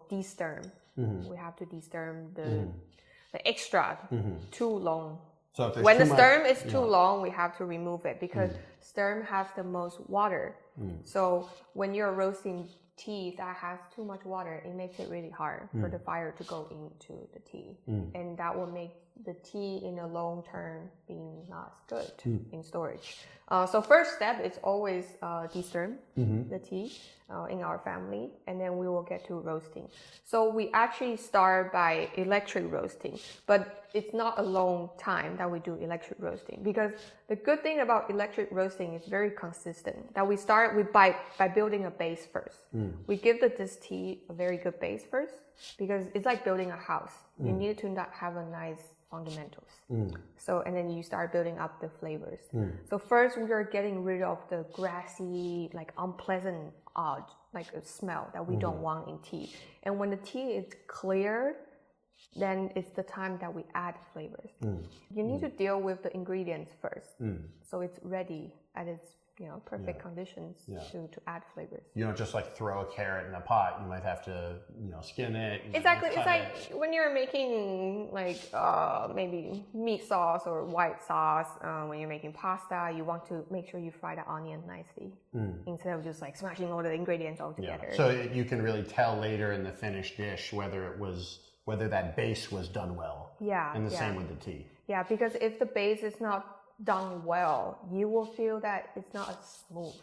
destem. We have to destem the extract too long. So if when the stem is too long, we have to remove it because stem has the most water. So when you're roasting tea that has too much water, it makes it really hard for the fire to go into the tea. And that will make the tea in the long term being not good in storage. So first step is always destem the tea in our family, and then we will get to roasting. So we actually start by electric roasting, but it's not a long time that we do electric roasting, because the good thing about electric roasting is very consistent. That we start with by building a base first. We give this tea a very good base first, because it's like building a house. You need to have a nice fundamentals. So, and then you start building up the flavors. So first we are getting rid of the grassy, like unpleasant like a smell that we don't want in tea. And when the tea is clear, then it's the time that we add flavors. You need to deal with the ingredients first, so it's ready at its perfect conditions to add flavors. You don't just like throw a carrot in a pot. You might have to skin it. Exactly. It's like when you're making like maybe meat sauce or white sauce. When you're making pasta, you want to make sure you fry the onion nicely instead of just like smashing all the ingredients all together. So you can really tell later in the finished dish whether that base was done well. And the same with the tea. Yeah, because if the base is not done well, you will feel that it's not as smooth.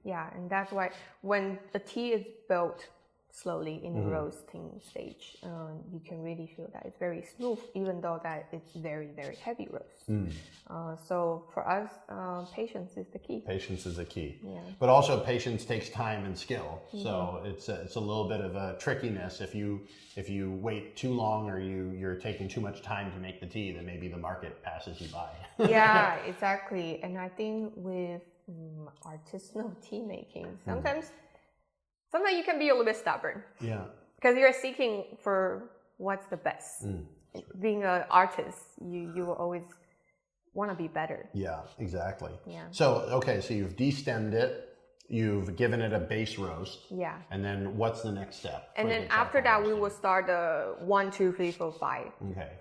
Yeah, and that's why when the tea is built slowly in the roasting stage, you can really feel that it's very smooth, even though that it's very, very heavy roast. So for us, patience is the key. Patience is the key. But also patience takes time and skill. So it's a little bit of a trickiness. If you wait too long or you're taking too much time to make the tea, then maybe the market passes you by. Yeah, exactly. And I think with artisanal tea making, sometimes you can be a little bit stubborn. Yeah. Because you're seeking for what's the best. Being an artist, you will always want to be better. Yeah, exactly. Yeah. So, so you've destemmed it. You've given it a base roast. Yeah. And then what's the next step? And then after that, we will start the 1, 2, 3, 4, 5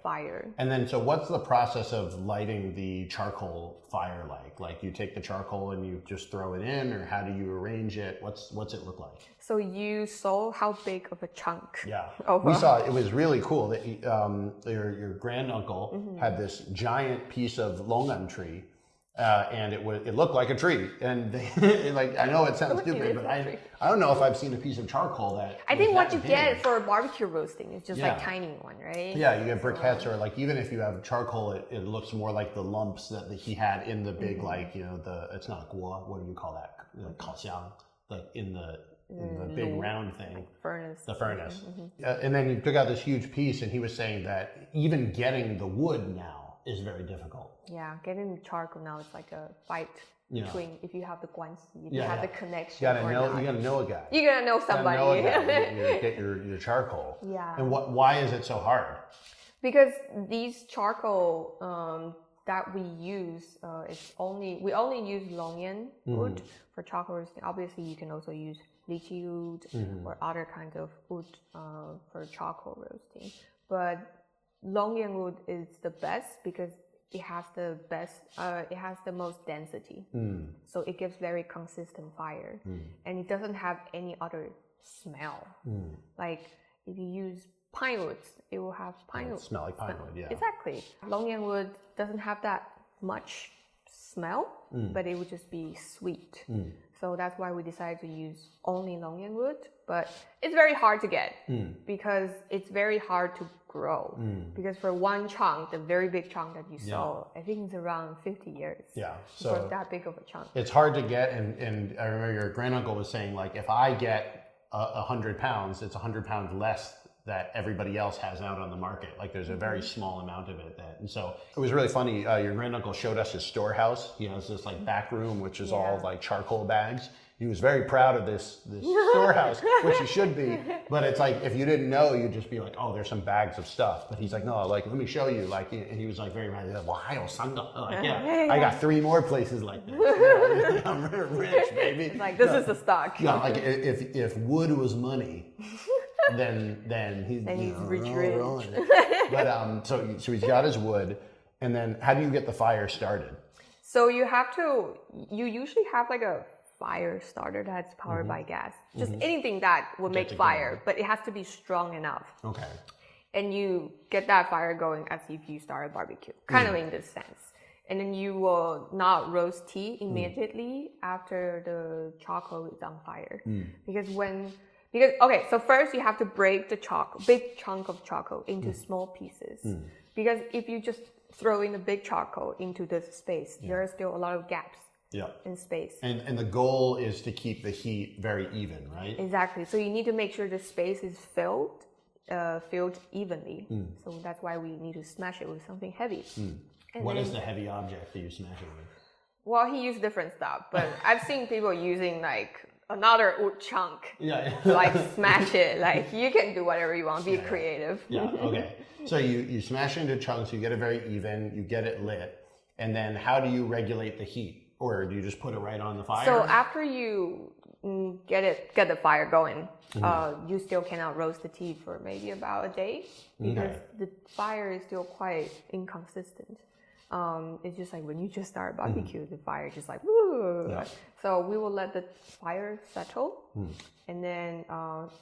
fire. And then, so what's the process of lighting the charcoal fire like? Like you take the charcoal and you just throw it in, or how do you arrange it? What's it look like? So you saw how big of a chunk. Yeah. We saw it was really cool that your granduncle had this giant piece of Longan tree. And it looked like a tree, and like I know it sounds stupid, but I don't know if I've seen a piece of charcoal that. I think what you get for barbecue roasting is just like tiny one, right? Yeah, you get briquettes, or like even if you have charcoal, it looks more like the lumps that he had in the big it's not guo. What do you call that? Like kaoxiang, like in the big round thing. Like furnace. The furnace. And then you took out this huge piece, and he was saying that even getting the wood now is very difficult. Yeah, getting charcoal now is like a fight between if you have the guanxi, if you have the connection. You gotta know a guy. You gotta know somebody. You get your charcoal. Yeah. And why is it so hard? Because these charcoal that we use, we only use Longan wood for charcoal roasting. Obviously, you can also use lychee wood or other kinds of wood for charcoal roasting. But Longan wood is the best because it has the most density. So it gives very consistent fire. And it doesn't have any other smell. Like If you use pine woods, it will have pine wood. Smell like pine wood, yeah. Exactly. Longan wood doesn't have that much smell, but it would just be sweet. So that's why we decided to use only Longan wood. But it's very hard to get because it's very hard to grow. Because for one chunk, the very big chunk that you saw, I think it's around 50 years. Yeah. For that big of a chunk. It's hard to get, and I remember your granduncle was saying, like, if I get 100 pounds, it's 100 pounds less that everybody else has out on the market. Like there's a very small amount of it and so it was really funny. Your granduncle showed us his storehouse. He has this like back room, which is all like charcoal bags. He was very proud of this storehouse, which he should be. But it's like, if you didn't know, you'd just be like, oh, there's some bags of stuff. But he's like, no, like, let me show you. Like, and he was like very mad. Like, like, yeah, I got 3 more places like this. Yeah, I'm rich, baby. Like, this is the stock. Yeah, like if wood was money, then he's rich. But so he's got his wood, and then how do you get the fire started? So you usually have like a fire starter that's powered by gas. Just anything that would make fire, but it has to be strong enough. Okay. And you get that fire going as if you start a barbecue, kind of in this sense. And then you will not roast tea immediately after the charcoal is on fire. Because okay, so first you have to break the big chunk of charcoal into small pieces. Because if you just throw in the big charcoal into this space, there are still a lot of gaps in space. And the goal is to keep the heat very even, right? Exactly. So you need to make sure the space is filled evenly. So that's why we need to smash it with something heavy. What is the heavy object that you smash it with? Well, he used different stuff, but I've seen people using like another wood chunk. Like smash it. Like you can do whatever you want. Be creative. Okay. So you smash it into chunks. You get it very even. You get it lit, and then how do you regulate the heat, or do you just put it right on the fire? So after you get the fire going, you still cannot roast the tea for maybe about a day because the fire is still quite inconsistent. It's just like when you just start barbecue, the fire is just like woo. So we will let the fire settle, and then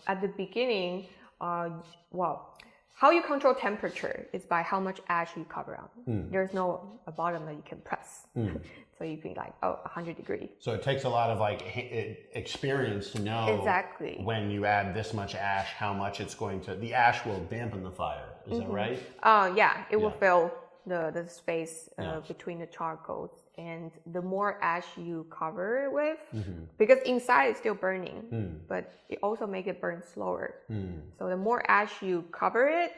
at the beginning, how you control temperature is by how much ash you cover on. There's no a bottom that you can press. So you can like 100 degrees. So it takes a lot of like experience to know exactly when you add this much ash, how much it's going to. The ash will dampen the fire. Is that right? It will fill the space between the charcoals, and the more ash you cover it with, because inside it's still burning, but it also make it burn slower. So the more ash you cover it,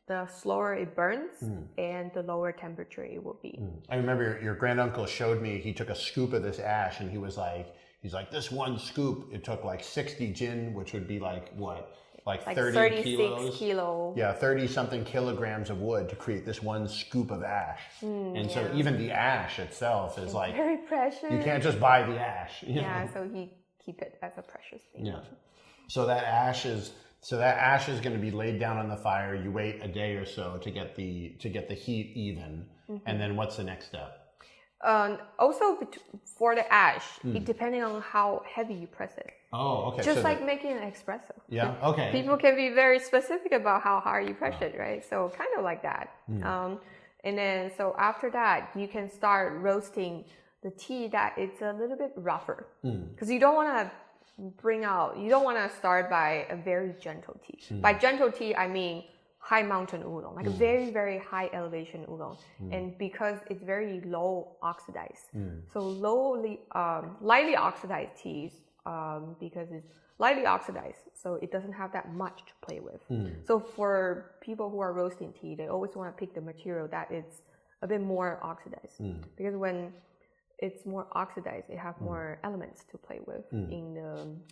the slower it burns and the lower temperature it will be. I remember your granduncle showed me, he took a scoop of this ash and he's like, this one scoop, it took like 60 Jin, which would be like what? Like 30 kilos. Yeah, 30 something kilograms of wood to create this one scoop of ash. So even the ash itself is like very precious. You can't just buy the ash. You know? So he keep it as a precious thing. Yeah. So that ash is going to be laid down on the fire. You wait a day or so to get the heat even. And then what's the next step? Also for the ash, it depending on how heavy you press it. Oh, okay. Just like making an espresso. Yeah, okay. People can be very specific about how hard you press it, right? So kind of like that. And then so after that, you can start roasting the tea that it's a little bit rougher. Because you don't want to start by a very gentle tea. By gentle tea, I mean high mountain oolong, like a very, very high elevation oolong. And because it's very low oxidized. So lightly oxidized teas, because it's lightly oxidized, so it doesn't have that much to play with. So for people who are roasting tea, they always want to pick the material that is a bit more oxidized. Because when it's more oxidized, it have more elements to play with in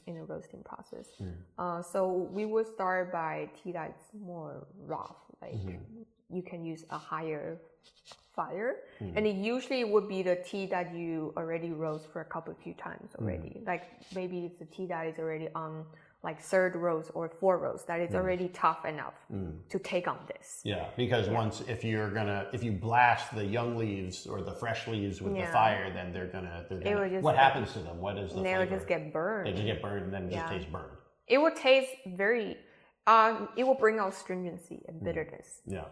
the roasting process. So we would start by tea that's more rough, like you can use a higher fire, and it usually would be the tea that you already roast for a few times already. Like maybe it's the tea that is already on like 3rd roast or 4th roast that is already tough enough to take on this. Yeah, because if you blast the young leaves or the fresh leaves with the fire, then they're gonna what happens to them? What is the flavor? They'll just get burned. They just get burned and then it just tastes burned. It will taste very It will bring out stringency and bitterness. Yeah.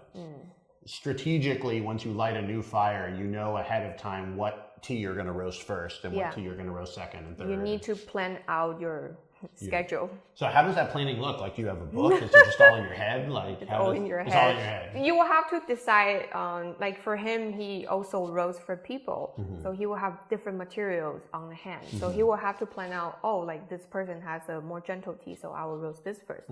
Strategically, once you light a new fire, you know ahead of time what tea you're going to roast first and what tea you're going to roast second and third. You need to plan out your schedule. So how does that planning look? Like, do you have a book? Is it just all in your head? Like, It's all in your head. It's all in your head. You will have to decide on, like for him, he also roasts for people. So he will have different materials on hand. So he will have to plan out, oh, like this person has a more gentle tea, so I will roast this first.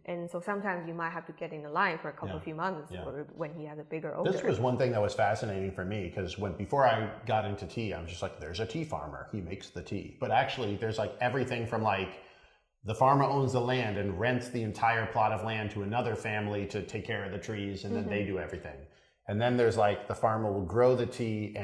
And so sometimes you might have to get in the line for a couple few months or when he has a bigger order. This was one thing that was fascinating for me because before I got into tea, I was just like, there's a tea farmer. He makes the tea. But actually, there's like everything from like, the farmer owns the land and rents the entire plot of land to another family to take care of the trees, and then they do everything. And then there's like the farmer will grow the tea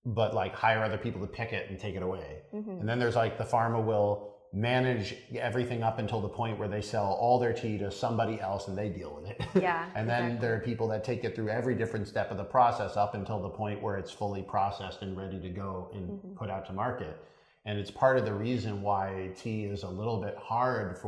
but like hire other people to pick it and take it away. And then there's like the farmer will manage everything up until the point where they sell all their tea to somebody else and they deal with it. Yeah. And then there are people that take it through every different step of the process up until the point where it's fully processed and ready to go and put out to market. And it's part of the reason why tea is a little bit hard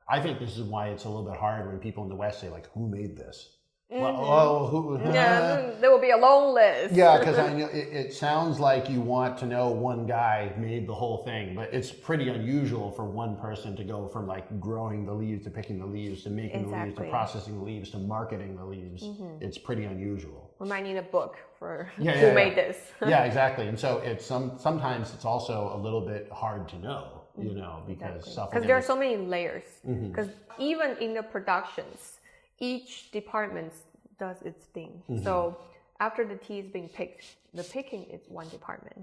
I think this is why it's a little bit hard when people in the West say like, who made this? Well, oh, who? Yeah, there will be a long list. Yeah, because I know it sounds like you want to know one guy made the whole thing, but it's pretty unusual for one person to go from like growing the leaves to picking the leaves to making the leaves to processing the leaves to marketing the leaves. It's pretty unusual. We might need a book for who made this. Yeah, exactly. And so it's sometimes it's also a little bit hard to know, you know, because there are so many layers. Because even in the productions, each department does its thing. So after the tea is being picked, the picking is one department.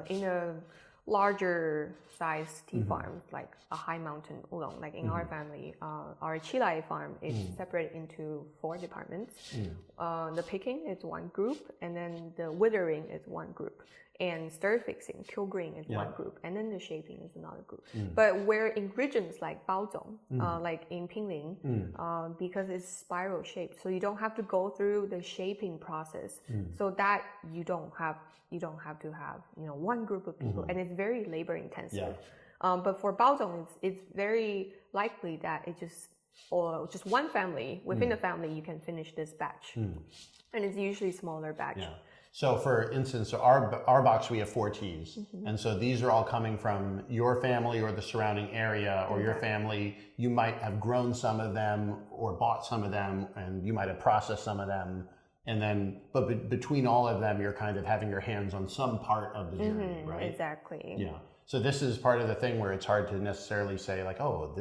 In a larger size tea farm, like a high mountain oolong, like in our family, our Chile farm is separated into 4 departments. The picking is one group, and then the withering is one group. And stir fixing, kill green is one group, and then the shaping is another group. But where ingredients like baozong, like in Pinling, because it's spiral shaped, so you don't have to go through the shaping process. So that you don't have to have one group of people, and it's very labor intensive. But for baozong, it's very likely that just one family within the family you can finish this batch, and it's usually smaller batch. So for instance, our box, we have 4 teas. And so these are all coming from your family or the surrounding area or your family. You might have grown some of them or bought some of them, and you might have processed some of them. And then, but between all of them, you're kind of having your hands on some part of the journey, right? Exactly. Yeah. So this is part of the thing where it's hard to necessarily say like, oh,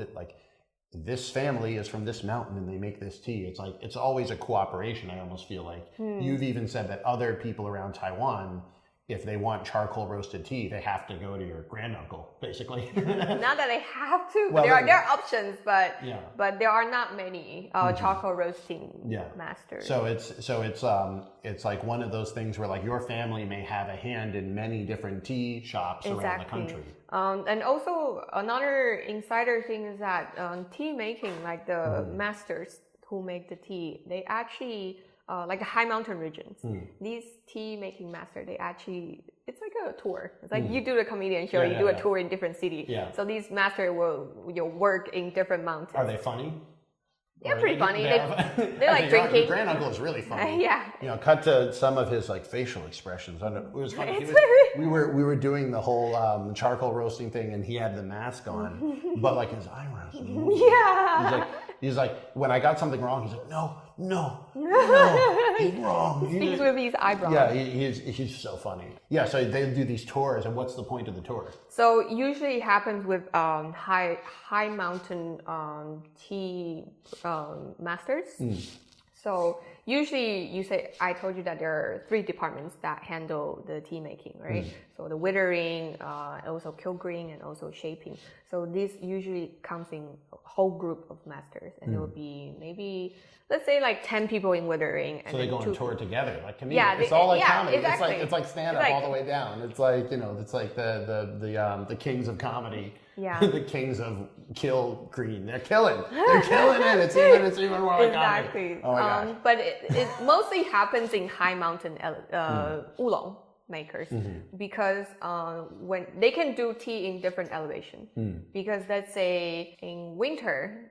this family is from this mountain and they make this tea. It's like, it's always a cooperation. I almost feel like you've even said that other people around Taiwan, if they want charcoal roasted tea, they have to go to your granduncle, basically. Not that they have to. Well, there are options, but but there are not many charcoal roasting masters. So it's like one of those things where like your family may have a hand in many different tea shops around the country. And also another insider thing is that tea making, like the masters who make the tea, they actually like the high mountain regions, these tea making master, it's like a tour. It's like you do the comedian show, you do a tour in different cities. So these master will work in different mountains. Are they funny? They're pretty funny. They like drinking. Your granduncle is really funny. Cut to some of his like facial expressions. It was funny. We were doing the whole charcoal roasting thing, and he had the mask on, but like his eyebrows. He's like, when I got something wrong, he's like, no, he's wrong. Speaks with his eyebrows. Yeah, he's so funny. Yeah, so they do these tours, and what's the point of the tour? So usually it happens with high mountain tea masters. So usually you say, I told you that there are 3 departments that handle the tea making, right? So the withering, also kill green, and also shaping. So this usually comes in a whole group of masters, and it will be maybe, let's say like 10 people in withering. So they go on tour together, like comedians. It's all like comedy. Exactly. It's like stand up all the way down. It's like it's like the kings of comedy. The kings of kill green. They're killing it. It's even more like exactly. comedy. Oh my gosh. But it mostly happens in high mountain oolong makers, because when they can do tea in different elevation, because let's say in winter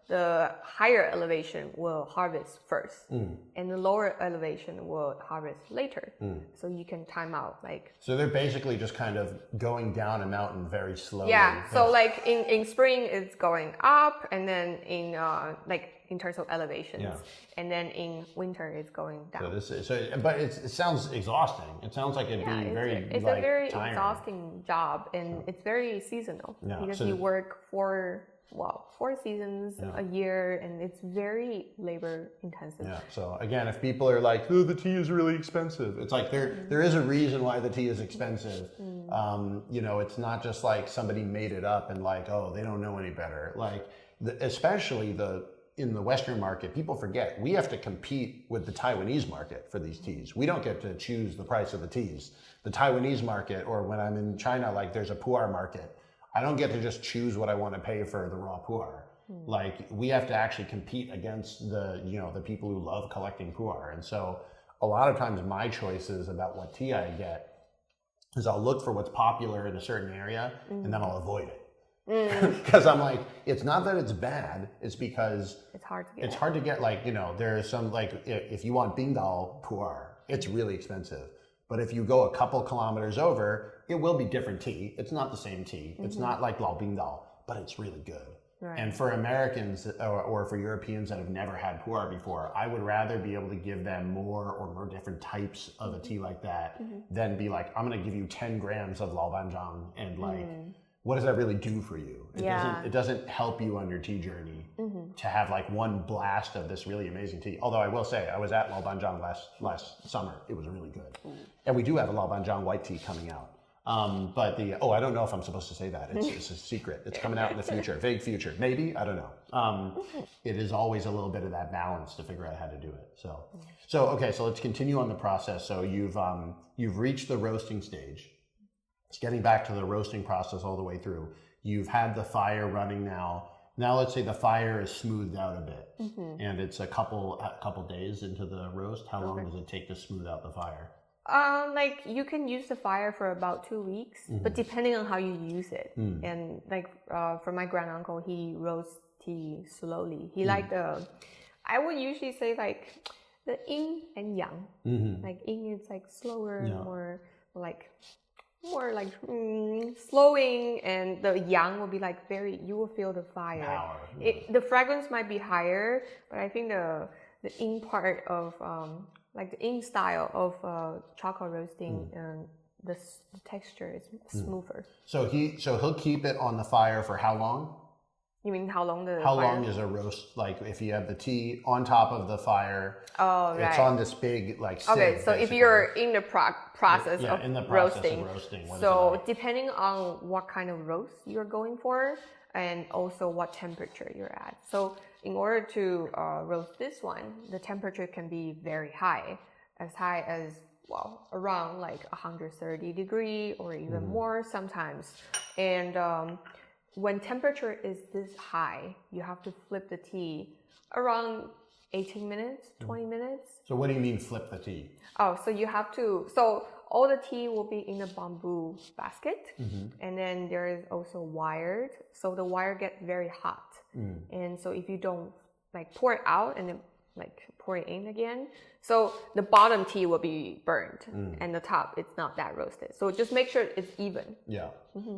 the higher elevation will harvest first, and the lower elevation will harvest later. So you can time out like. So they're basically just kind of going down a mountain very slowly. Yeah. So like in spring it's going up, and then in like in terms of elevations, and then in winter it's going down. But it sounds exhausting. It sounds like it'd be very it's like, a very tiring. exhausting job, and it's very seasonal because you work for 4 seasons a year, and it's very labor intensive. Yeah. So again, if people are like, "Oh, the tea is really expensive," it's like there is a reason why the tea is expensive. You know, it's not just like somebody made it up and like, oh, they don't know any better. Like, especially in the Western market, people forget we have to compete with the Taiwanese market for these teas. We don't get to choose the price of the teas. The Taiwanese market, or when I'm in China, like there's a pu'er market. I don't get to just choose what I want to pay for the raw pu'er. Like we have to actually compete against the people who love collecting pu'er. And so a lot of times my choices about what tea I get is I'll look for what's popular in a certain area and then I'll avoid it. Because I'm like, it's not that it's bad, it's because it's hard to get. It's hard to get, like, there's some, like, if you want Bingdao pu'er, it's really expensive. But if you go a couple kilometers over, it will be different tea. It's not the same tea. It's not like Lao Bingdao, but it's really good. Right. And for Americans or for Europeans that have never had pu'er before, I would rather be able to give them more different types of a tea like that than be like, I'm going to give you 10 grams of Lao Banzhang and like, what does that really do for you? It doesn't help you on your tea journey to have like one blast of this really amazing tea. Although I will say, I was at Lao Banzhang last summer. It was really good. And we do have a Lao Banzhang white tea coming out. But I don't know if I'm supposed to say that. It's a secret. It's coming out in the future, vague future. Maybe, I don't know. It is always a little bit of that balance to figure out how to do it. So okay, so let's continue on the process. So you've reached the roasting stage. It's getting back to the roasting process all the way through. You've had the fire running now. Now let's say the fire is smoothed out a bit, and it's a couple days into the roast. How long does it take to smooth out the fire? Like you can use the fire for about 2 weeks, but depending on how you use it. And like for my grand uncle, he roasts tea slowly. He liked I would usually say like the yin and yang. Like yin is like slower, more like slowing, and the yang will be like you will feel the fire. Power, the fragrance might be higher, but I think the yin part of like the yin style of charcoal roasting, the texture is smoother. So he'll keep it on the fire for how long? You mean how long How long is a roast, like if you have the tea on top of the fire, it's on this big like sieve, okay, so if you're in the process of roasting, so depending on what kind of roast you're going for and also what temperature you're at. So in order to roast this one, the temperature can be very high as around like 130 degrees or even more sometimes. And when temperature is this high, you have to flip the tea around 18 minutes, 20 minutes. So what do you mean flip the tea? Oh, so you have to, so all the tea will be in a bamboo basket, and then there is also wired, so the wire gets very hot. And so if you don't like pour it out and then like pour it in again, so the bottom tea will be burned and the top it's not that roasted. So just make sure it's even. Yeah.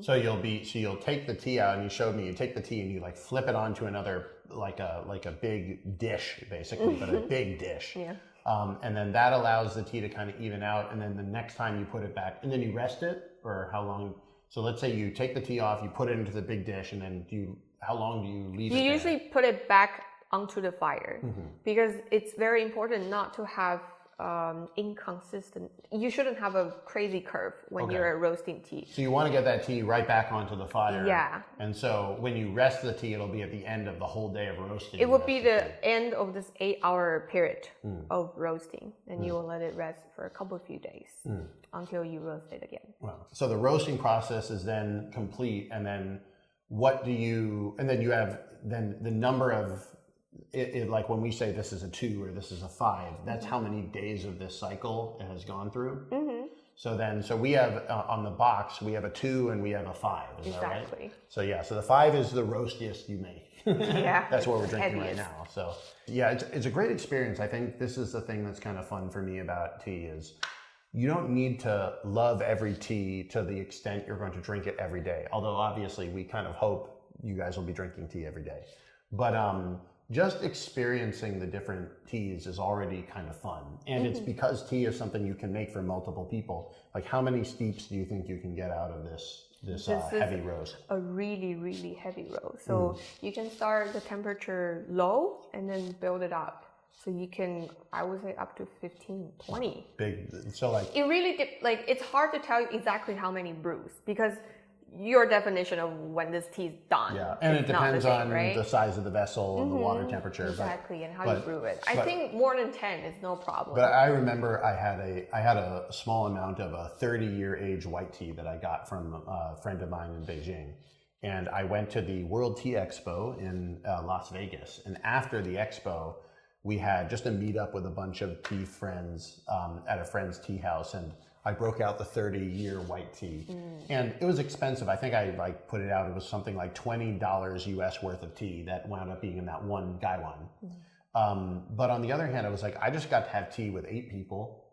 So you'll take the tea out, and you showed me you take the tea and you like flip it onto another like a big dish basically, but a big dish. Yeah. And then that allows the tea to kind of even out, and then the next time you put it back, and then you rest it, or how long? So let's say you take the tea off, you put it into the big dish, and then how long do you leave it? You usually put it back onto the fire because it's very important not to have inconsistent. You shouldn't have a crazy curve when you're roasting tea. So you want to get that tea right back onto the fire. Yeah. And so when you rest the tea, it'll be at the end of the whole day of roasting. It will be the end of this 8-hour period of roasting, and you will let it rest for a few days until you roast it again. Wow. So the roasting process is then complete, and then and then you have the number of like when we say this is a 2 or this is a 5, that's how many days of this cycle it has gone through. So we have on the box, we have a 2 and we have a 5. Is that right? Exactly. So yeah, so the 5 is the roastiest you make. Yeah. That's what we're drinking right heaviest. now. So yeah, it's a great experience. I think this is the thing that's kind of fun for me about tea is you don't need to love every tea to the extent you're going to drink it every day. Although obviously we kind of hope you guys will be drinking tea every day. But just experiencing the different teas is already kind of fun. And it's because tea is something you can make for multiple people. Like how many steeps do you think you can get out of this heavy roast? A really, really heavy roast. So you can start the temperature low and then build it up. So you can, I would say up to 15, 20. Big, so like... It really, it's hard to tell you exactly how many brews because your definition of when this tea is done. Yeah, and it depends on right? the size of the vessel and the water temperature. Exactly, and how you brew it. I think more than 10 is no problem. But I remember I had a small amount of a 30-year age white tea that I got from a friend of mine in Beijing. And I went to the World Tea Expo in Las Vegas. And after the expo, we had just a meetup with a bunch of tea friends at a friend's tea house. And I broke out the 30-year white tea. And it was expensive. I think I put it out. It was something like $20 US worth of tea that wound up being in that one gaiwan. But on the other hand, I was like, I just got to have tea with 8 people.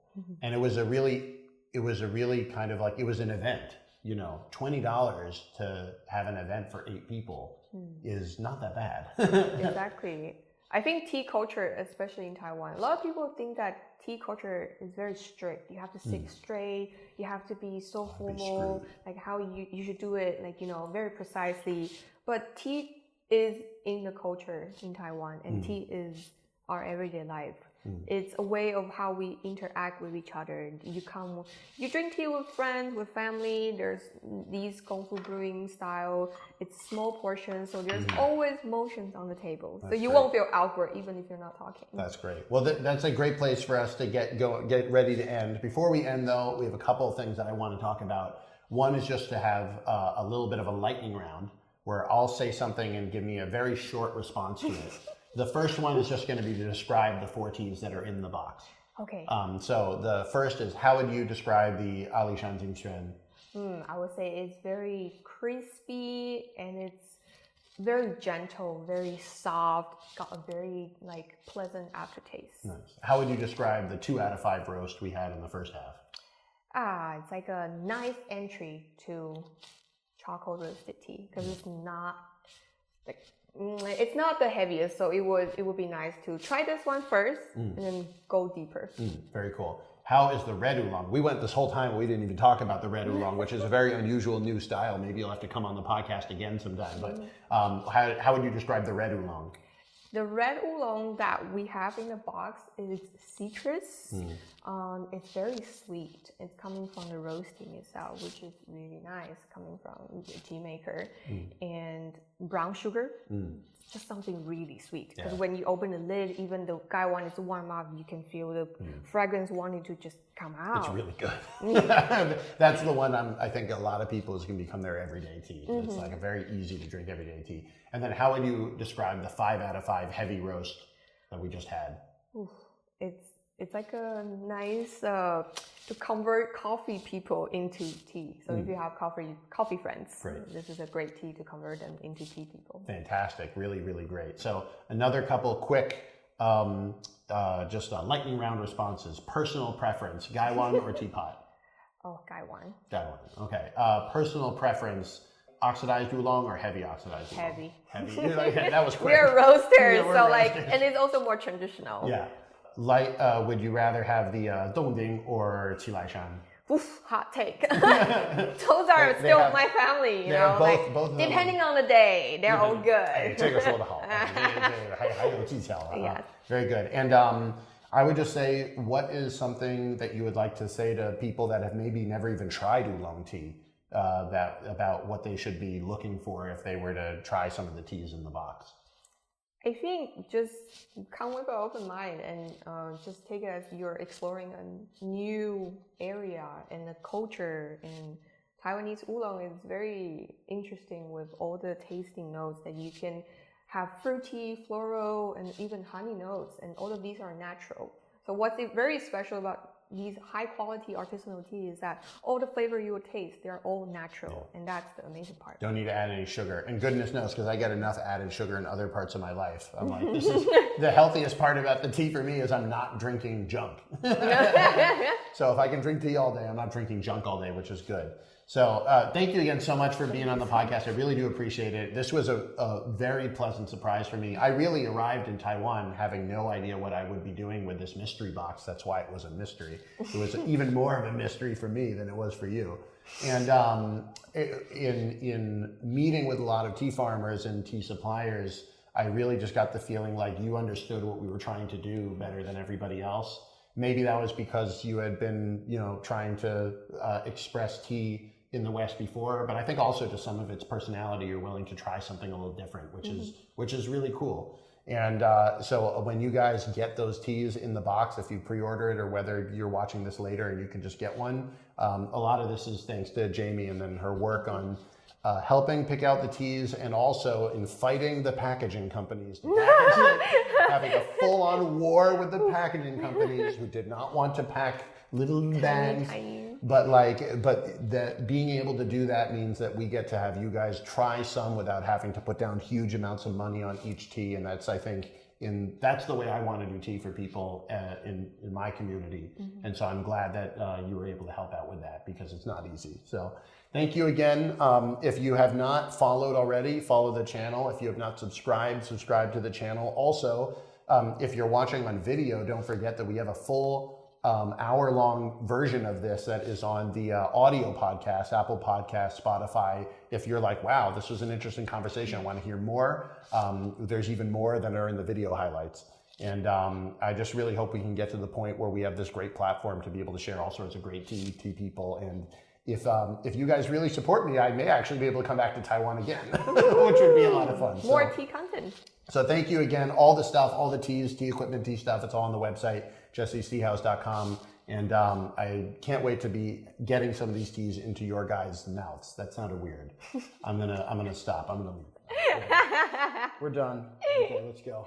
And it was a really kind of like, it was an event. You know, $20 to have an event for 8 people is not that bad. Exactly. I think tea culture, especially in Taiwan, a lot of people think that tea culture is very strict. You have to sit straight. You have to be so formal, like how you should do it, like, you know, very precisely. But tea is in the culture in Taiwan, and tea is our everyday life. It's a way of how we interact with each other. You drink tea with friends, with family. There's these Kung Fu brewing style. It's small portions, so there's always motions on the table. So you won't feel awkward even if you're not talking. That's great. Well, that's a great place for us to get ready to end. Before we end, though, we have a couple of things that I want to talk about. One is just to have a little bit of a lightning round where I'll say something and give me a very short response to it. The first one is just going to be to describe the 4 teas that are in the box. Okay. So the first is, how would you describe the Alishan Jin Xuan? I would say it's very crispy and it's very gentle, very soft, got a very pleasant aftertaste. Nice. How would you describe the 2 out of 5 roast we had in the first half? It's like a nice entry to charcoal roasted tea because it's not the heaviest, so it would be nice to try this one first and then go deeper. Very cool. How is the red oolong? We went this whole time, we didn't even talk about the red oolong, which is a very unusual new style. Maybe you'll have to come on the podcast again sometime. But how would you describe the red oolong? The red oolong that we have in the box is citrus. It's very sweet. It's coming from the roasting itself, which is really nice, coming from the tea maker. And brown sugar, just something really sweet. Because when you open the lid, even the gaiwan is warm up, you can feel the fragrance wanting to just come out. It's really good. That's the one I think a lot of people is going to become their everyday tea. It's like a very easy to drink everyday tea. And then how would you describe the 5 out of 5 heavy roast that we just had? It's like a nice to convert coffee people into tea. So if you have coffee friends, this is a great tea to convert them into tea people. Fantastic, really, really great. So another couple quick, just lightning round responses. Personal preference, gaiwan or teapot? Oh, gaiwan. Gaiwan. Okay. Personal preference. Oxidized oolong or heavy oxidized oolong? Heavy. That was quick. We're roasters, Yeah, we're so roasters. and it's also more traditional. Yeah. Would you rather have the Dongding or Qilaishan? Oof, hot take. Those are still my family, you know. Both of them. Depending on the day, they're all good. 这个说得好，还有技巧了。Yes. Very good. And I would just say, what is something that you would like to say to people that have maybe never even tried oolong tea? About what they should be looking for if they were to try some of the teas in the box? I think just come with an open mind and just take it as you're exploring a new area and the culture. And Taiwanese oolong is very interesting with all the tasting notes that you can have fruity, floral, and even honey notes. And all of these are natural. So what's very special about these high quality artisanal tea is that all the flavor you will taste, they're all natural, and that's the amazing part. Don't need to add any sugar. And goodness knows, because I get enough added sugar in other parts of my life. I'm like, this is the healthiest part about the tea for me is I'm not drinking junk. So if I can drink tea all day, I'm not drinking junk all day, which is good. So thank you again so much for being on the podcast. I really do appreciate it. This was a very pleasant surprise for me. I really arrived in Taiwan having no idea what I would be doing with this mystery box. That's why it was a mystery. It was even more of a mystery for me than it was for you. And in meeting with a lot of tea farmers and tea suppliers, I really just got the feeling like you understood what we were trying to do better than everybody else. Maybe that was because you had been, trying to express tea in the West before, but I think also to some of its personality, you're willing to try something a little different, which is really cool. And so when you guys get those teas in the box, if you pre-order it or whether you're watching this later and you can just get one, a lot of this is thanks to Jayme and then her work on helping pick out the teas and also in fighting the packaging companies to package it, having a full-on war with the packaging companies who did not want to pack little bags. But that being able to do that means that we get to have you guys try some without having to put down huge amounts of money on each tea, and that's I think that's the way I want to do tea for people in my community. And so I'm glad that you were able to help out with that because it's not easy. So thank you again. If you have not followed already, follow the channel. If you have not subscribed, subscribe to the channel. Also, if you're watching on video, don't forget that we have a full hour-long version of this that is on the audio podcast, Apple Podcast, Spotify. If you're like, wow, this was an interesting conversation, I want to hear more, there's even more that are in the video highlights. And I just really hope we can get to the point where we have this great platform to be able to share all sorts of great tea people. And if you guys really support me, I may actually be able to come back to Taiwan again, which would be a lot of fun. More tea content. So thank you again. All the stuff, all the teas, tea equipment, tea stuff, it's all on the website, jessesteahouse.com. And I can't wait to be getting some of these teas into your guys' mouths. That sounded weird. I'm gonna stop. I'm gonna leave. We're done. Okay, let's go.